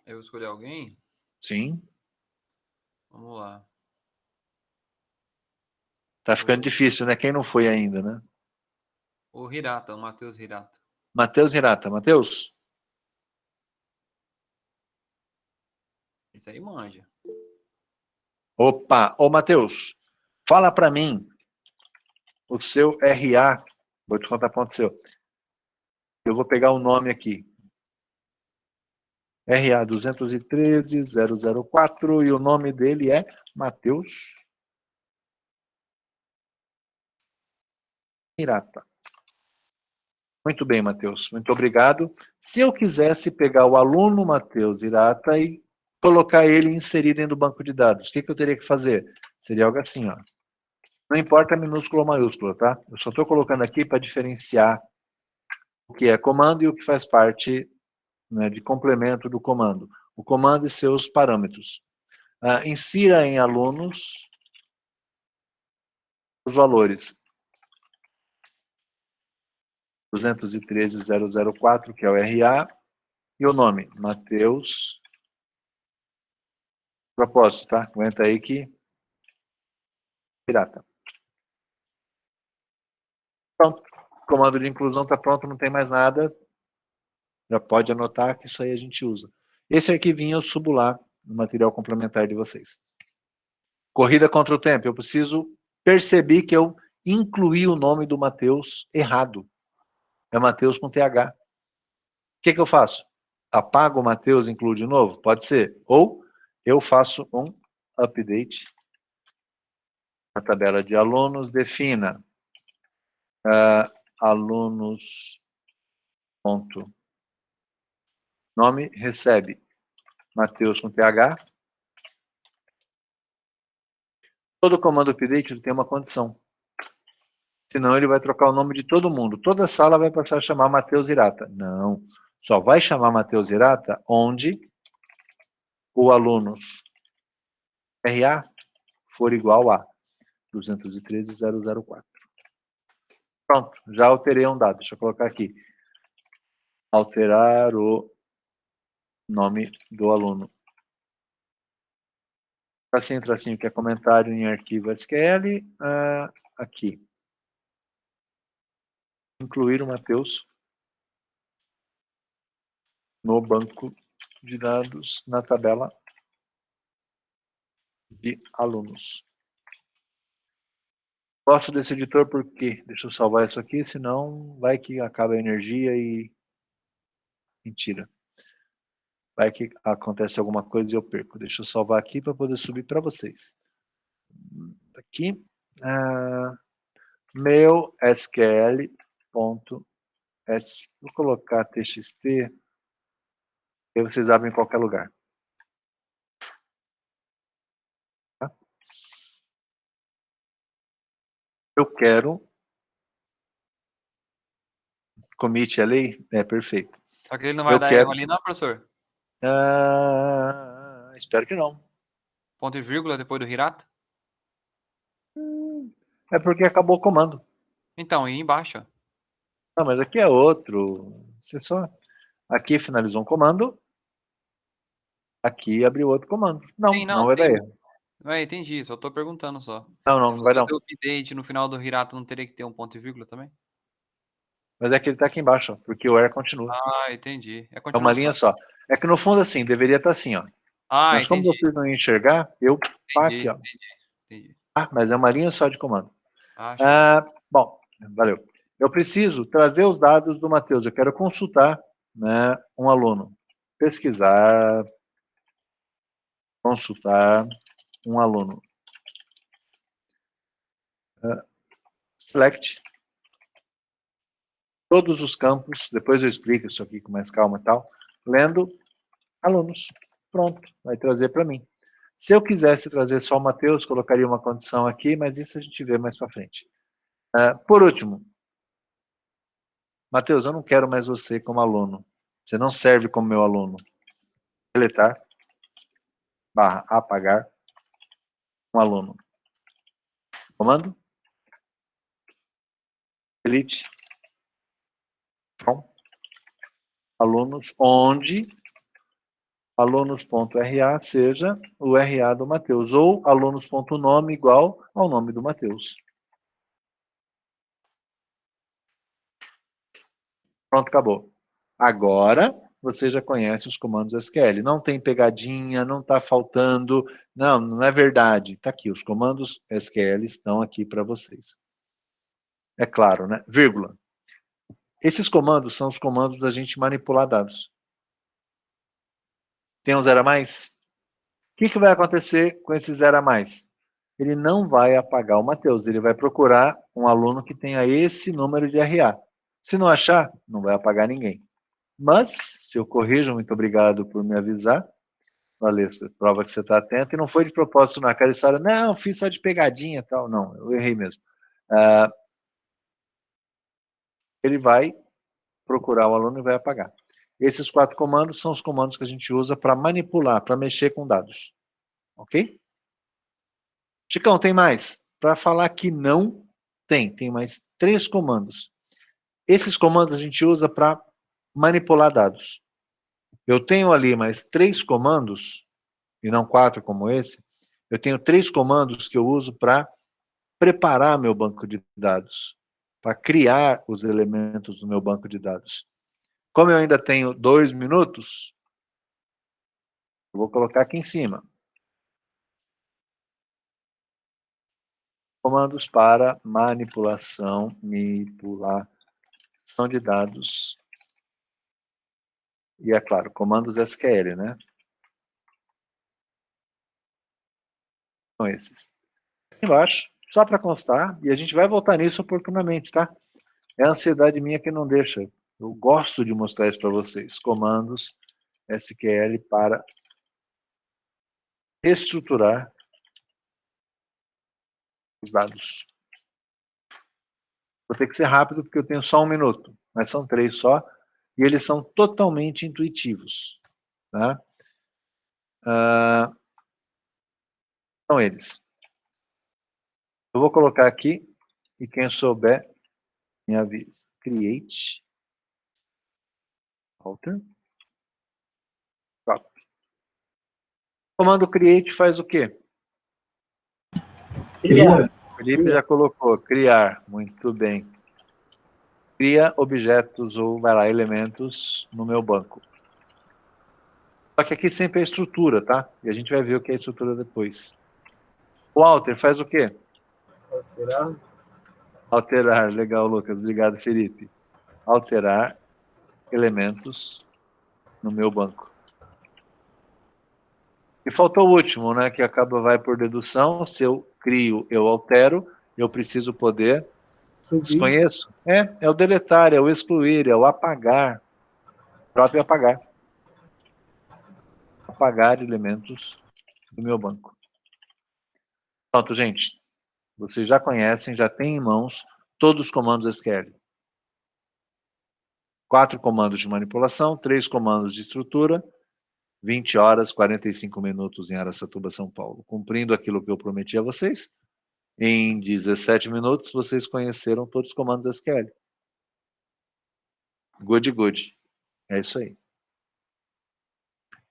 Eu escolhi alguém?
Sim.
Vamos lá.
Tá ficando difícil, né? Quem não foi ainda, né?
O Hirata, o Matheus Hirata.
Matheus Hirata. Matheus?
Isso aí manja.
Opa! Ô, Matheus, fala para mim o seu RA. Vou te contar ponto seu. Eu vou pegar o nome aqui. RA 213-004 e o nome dele é Matheus Hirata. Muito bem, Matheus. Muito obrigado. Se eu quisesse pegar o aluno Matheus Hirata e colocar ele inserido dentro do banco de dados, o que eu teria que fazer? Seria algo assim, ó. Não importa minúsculo ou maiúsculo, tá? Eu só estou colocando aqui para diferenciar o que é comando e o que faz parte, né, de complemento do comando. O comando e seus parâmetros. Insira em alunos os valores 213.004, que é o RA, E o nome? Matheus. Propósito, tá? Aguenta aí que... Pirata. Pronto. O comando de inclusão está pronto, não tem mais nada. Já pode anotar que isso aí a gente usa. Esse arquivinho eu subo lá no material complementar de vocês. Corrida contra o tempo. Eu preciso perceber que eu incluí o nome do Matheus errado. É Matheus com TH. O que eu faço? Apago o Matheus e incluo de novo? Pode ser. Ou eu faço um update na tabela de alunos, defina alunos ponto nome recebe Matheus com TH. Todo comando update tem uma condição. Senão ele vai trocar o nome de todo mundo. Toda sala vai passar a chamar Matheus Hirata. Não. Só vai chamar Matheus Hirata onde o alunos RA for igual a 213.004. Pronto, já alterei um dado. Deixa eu colocar aqui. Alterar o nome do aluno. Tracinho, que é comentário em arquivo SQL. Aqui. Incluir o Matheus no banco de dados na tabela de alunos. Gosto desse editor porque, deixa eu salvar isso aqui, senão vai que acaba a energia e... Mentira. Vai que acontece alguma coisa e eu perco. Deixa eu salvar aqui para poder subir para vocês. Aqui. Meu SQL. Vou colocar txt. E vocês abrem em qualquer lugar. Tá? Eu quero. Commit a lei? É, perfeito.
Só que ele não vai dar erro ali, não, professor?
Espero que não.
Ponto e vírgula depois do Hirata?
É porque acabou o comando.
Então, e embaixo?
Não, mas aqui é outro. Você só... Aqui finalizou um comando. Aqui abriu outro comando. Não,
Sim,
não vai dar erro.
Entendi, só tô perguntando só.
Não vai não.
Se o update no final do Hirata não teria que ter um ponto e vírgula também?
Mas é que ele tá aqui embaixo, ó, porque o erro continua.
Entendi.
É uma linha só. É que no fundo assim, deveria estar assim, ó. Mas como vocês não iam enxergar, eu pá aqui, ó.
Entendi.
Mas é uma linha só de comando. Bom, valeu. Eu preciso trazer os dados do Matheus. Eu quero consultar, né, um aluno. Pesquisar. Consultar um aluno. Select. Todos os campos. Depois eu explico isso aqui com mais calma e tal. Lendo alunos. Pronto, vai trazer para mim. Se eu quisesse trazer só o Matheus, colocaria uma condição aqui, mas isso a gente vê mais para frente. Por último, Matheus, eu não quero mais você como aluno. Você não serve como meu aluno. Deletar, /apagar, um aluno. Comando. Delete. From. Alunos, onde alunos.ra seja o RA do Matheus, ou alunos.nome igual ao nome do Matheus. Pronto, acabou. Agora, você já conhece os comandos SQL. Não tem pegadinha, não está faltando. Não é verdade. Está aqui, os comandos SQL estão aqui para vocês. É claro, né? Vírgula. Esses comandos são os comandos da gente manipular dados. Tem um zero a mais? O que vai acontecer com esse zero a mais? Ele não vai apagar o Matheus, ele vai procurar um aluno que tenha esse número de RA. Se não achar, não vai apagar ninguém. Mas, se eu corrijo, muito obrigado por me avisar, Valessa, prova que você está atento, e não foi de propósito naquela história, não, fiz só de pegadinha e tal, não, eu errei mesmo. Ele vai procurar o aluno e vai apagar. Esses 4 comandos são os comandos que a gente usa para manipular, para mexer com dados. Ok? Chicão, tem mais? Para falar que não, tem mais 3 comandos. Esses comandos a gente usa para manipular dados. eu tenho ali mais 3 comandos, e não 4 como esse, eu tenho 3 comandos que eu uso para preparar meu banco de dados, para criar os elementos do meu banco de dados. Como eu ainda tenho 2 minutos, eu vou colocar aqui em cima. Comandos para manipulação de dados. E, é claro, comandos SQL, né? São esses. Embaixo, só para constar, e a gente vai voltar nisso oportunamente, tá? É a ansiedade minha que não deixa. Eu gosto de mostrar isso para vocês. Comandos SQL para estruturar os dados. Vou ter que ser rápido porque eu tenho só 1 minuto, mas são 3 só, e eles são totalmente intuitivos. Tá? São eles. Eu vou colocar aqui, e quem souber, me avisa. Create. Alter. Copy. O comando create faz o quê?
Criar.
Felipe já colocou, criar, muito bem. Cria objetos ou, vai lá, elementos no meu banco. Só que aqui sempre é estrutura, tá? E a gente vai ver o que é estrutura depois. O alter faz o quê?
Alterar.
Alterar, legal, Lucas, obrigado, Felipe. Alterar elementos no meu banco. E faltou o último, né, que vai por dedução. Se eu crio, eu altero, eu preciso poder...
Subir.
Desconheço? É o deletar, é o excluir, é o apagar. O próprio apagar. Apagar elementos do meu banco. Pronto, gente. Vocês já conhecem, já têm em mãos todos os comandos SQL. 4 comandos de manipulação, 3 comandos de estrutura, 20 horas, 45 minutos em Araçatuba, São Paulo. Cumprindo aquilo que eu prometi a vocês, em 17 minutos vocês conheceram todos os comandos SQL. Good, good. É isso aí.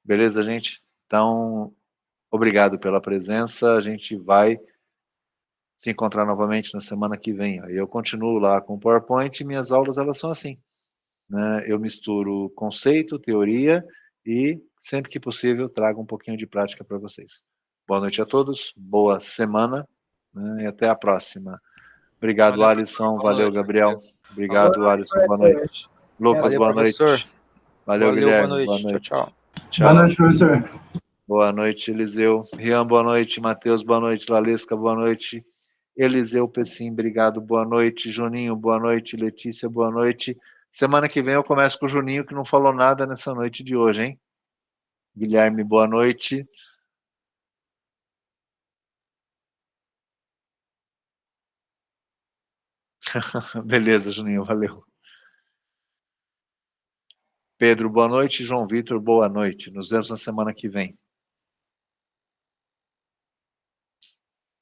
Beleza, gente? Então, obrigado pela presença. A gente vai se encontrar novamente na semana que vem. Eu continuo lá com o PowerPoint e minhas aulas elas são assim, né? Eu misturo conceito, teoria e, sempre que possível, trago um pouquinho de prática para vocês. Boa noite a todos, boa semana, né? E até a próxima. Obrigado,
Valeu,
Alisson.
boa
Valeu,
noite.
Gabriel. Obrigado,
Boa noite,
Alisson. Boa
professor.
noite. Lucas,
Valeu,
boa
professor.
noite. Valeu,
Valeu,
Guilherme.
boa
Boa
noite.
noite.
Tchau, tchau.
Tchau.
Boa noite, professor.
Boa noite, Eliseu. Rian, boa noite. Matheus, boa noite. Lalesca, boa noite. Eliseu Pessim, obrigado, boa noite. Juninho, boa noite. Letícia, boa noite. Semana que vem eu começo com o Juninho, que não falou nada nessa noite de hoje, hein? Guilherme, boa noite. Beleza, Juninho, valeu. Pedro, boa noite. João Vitor, boa noite. Nos vemos na semana que vem.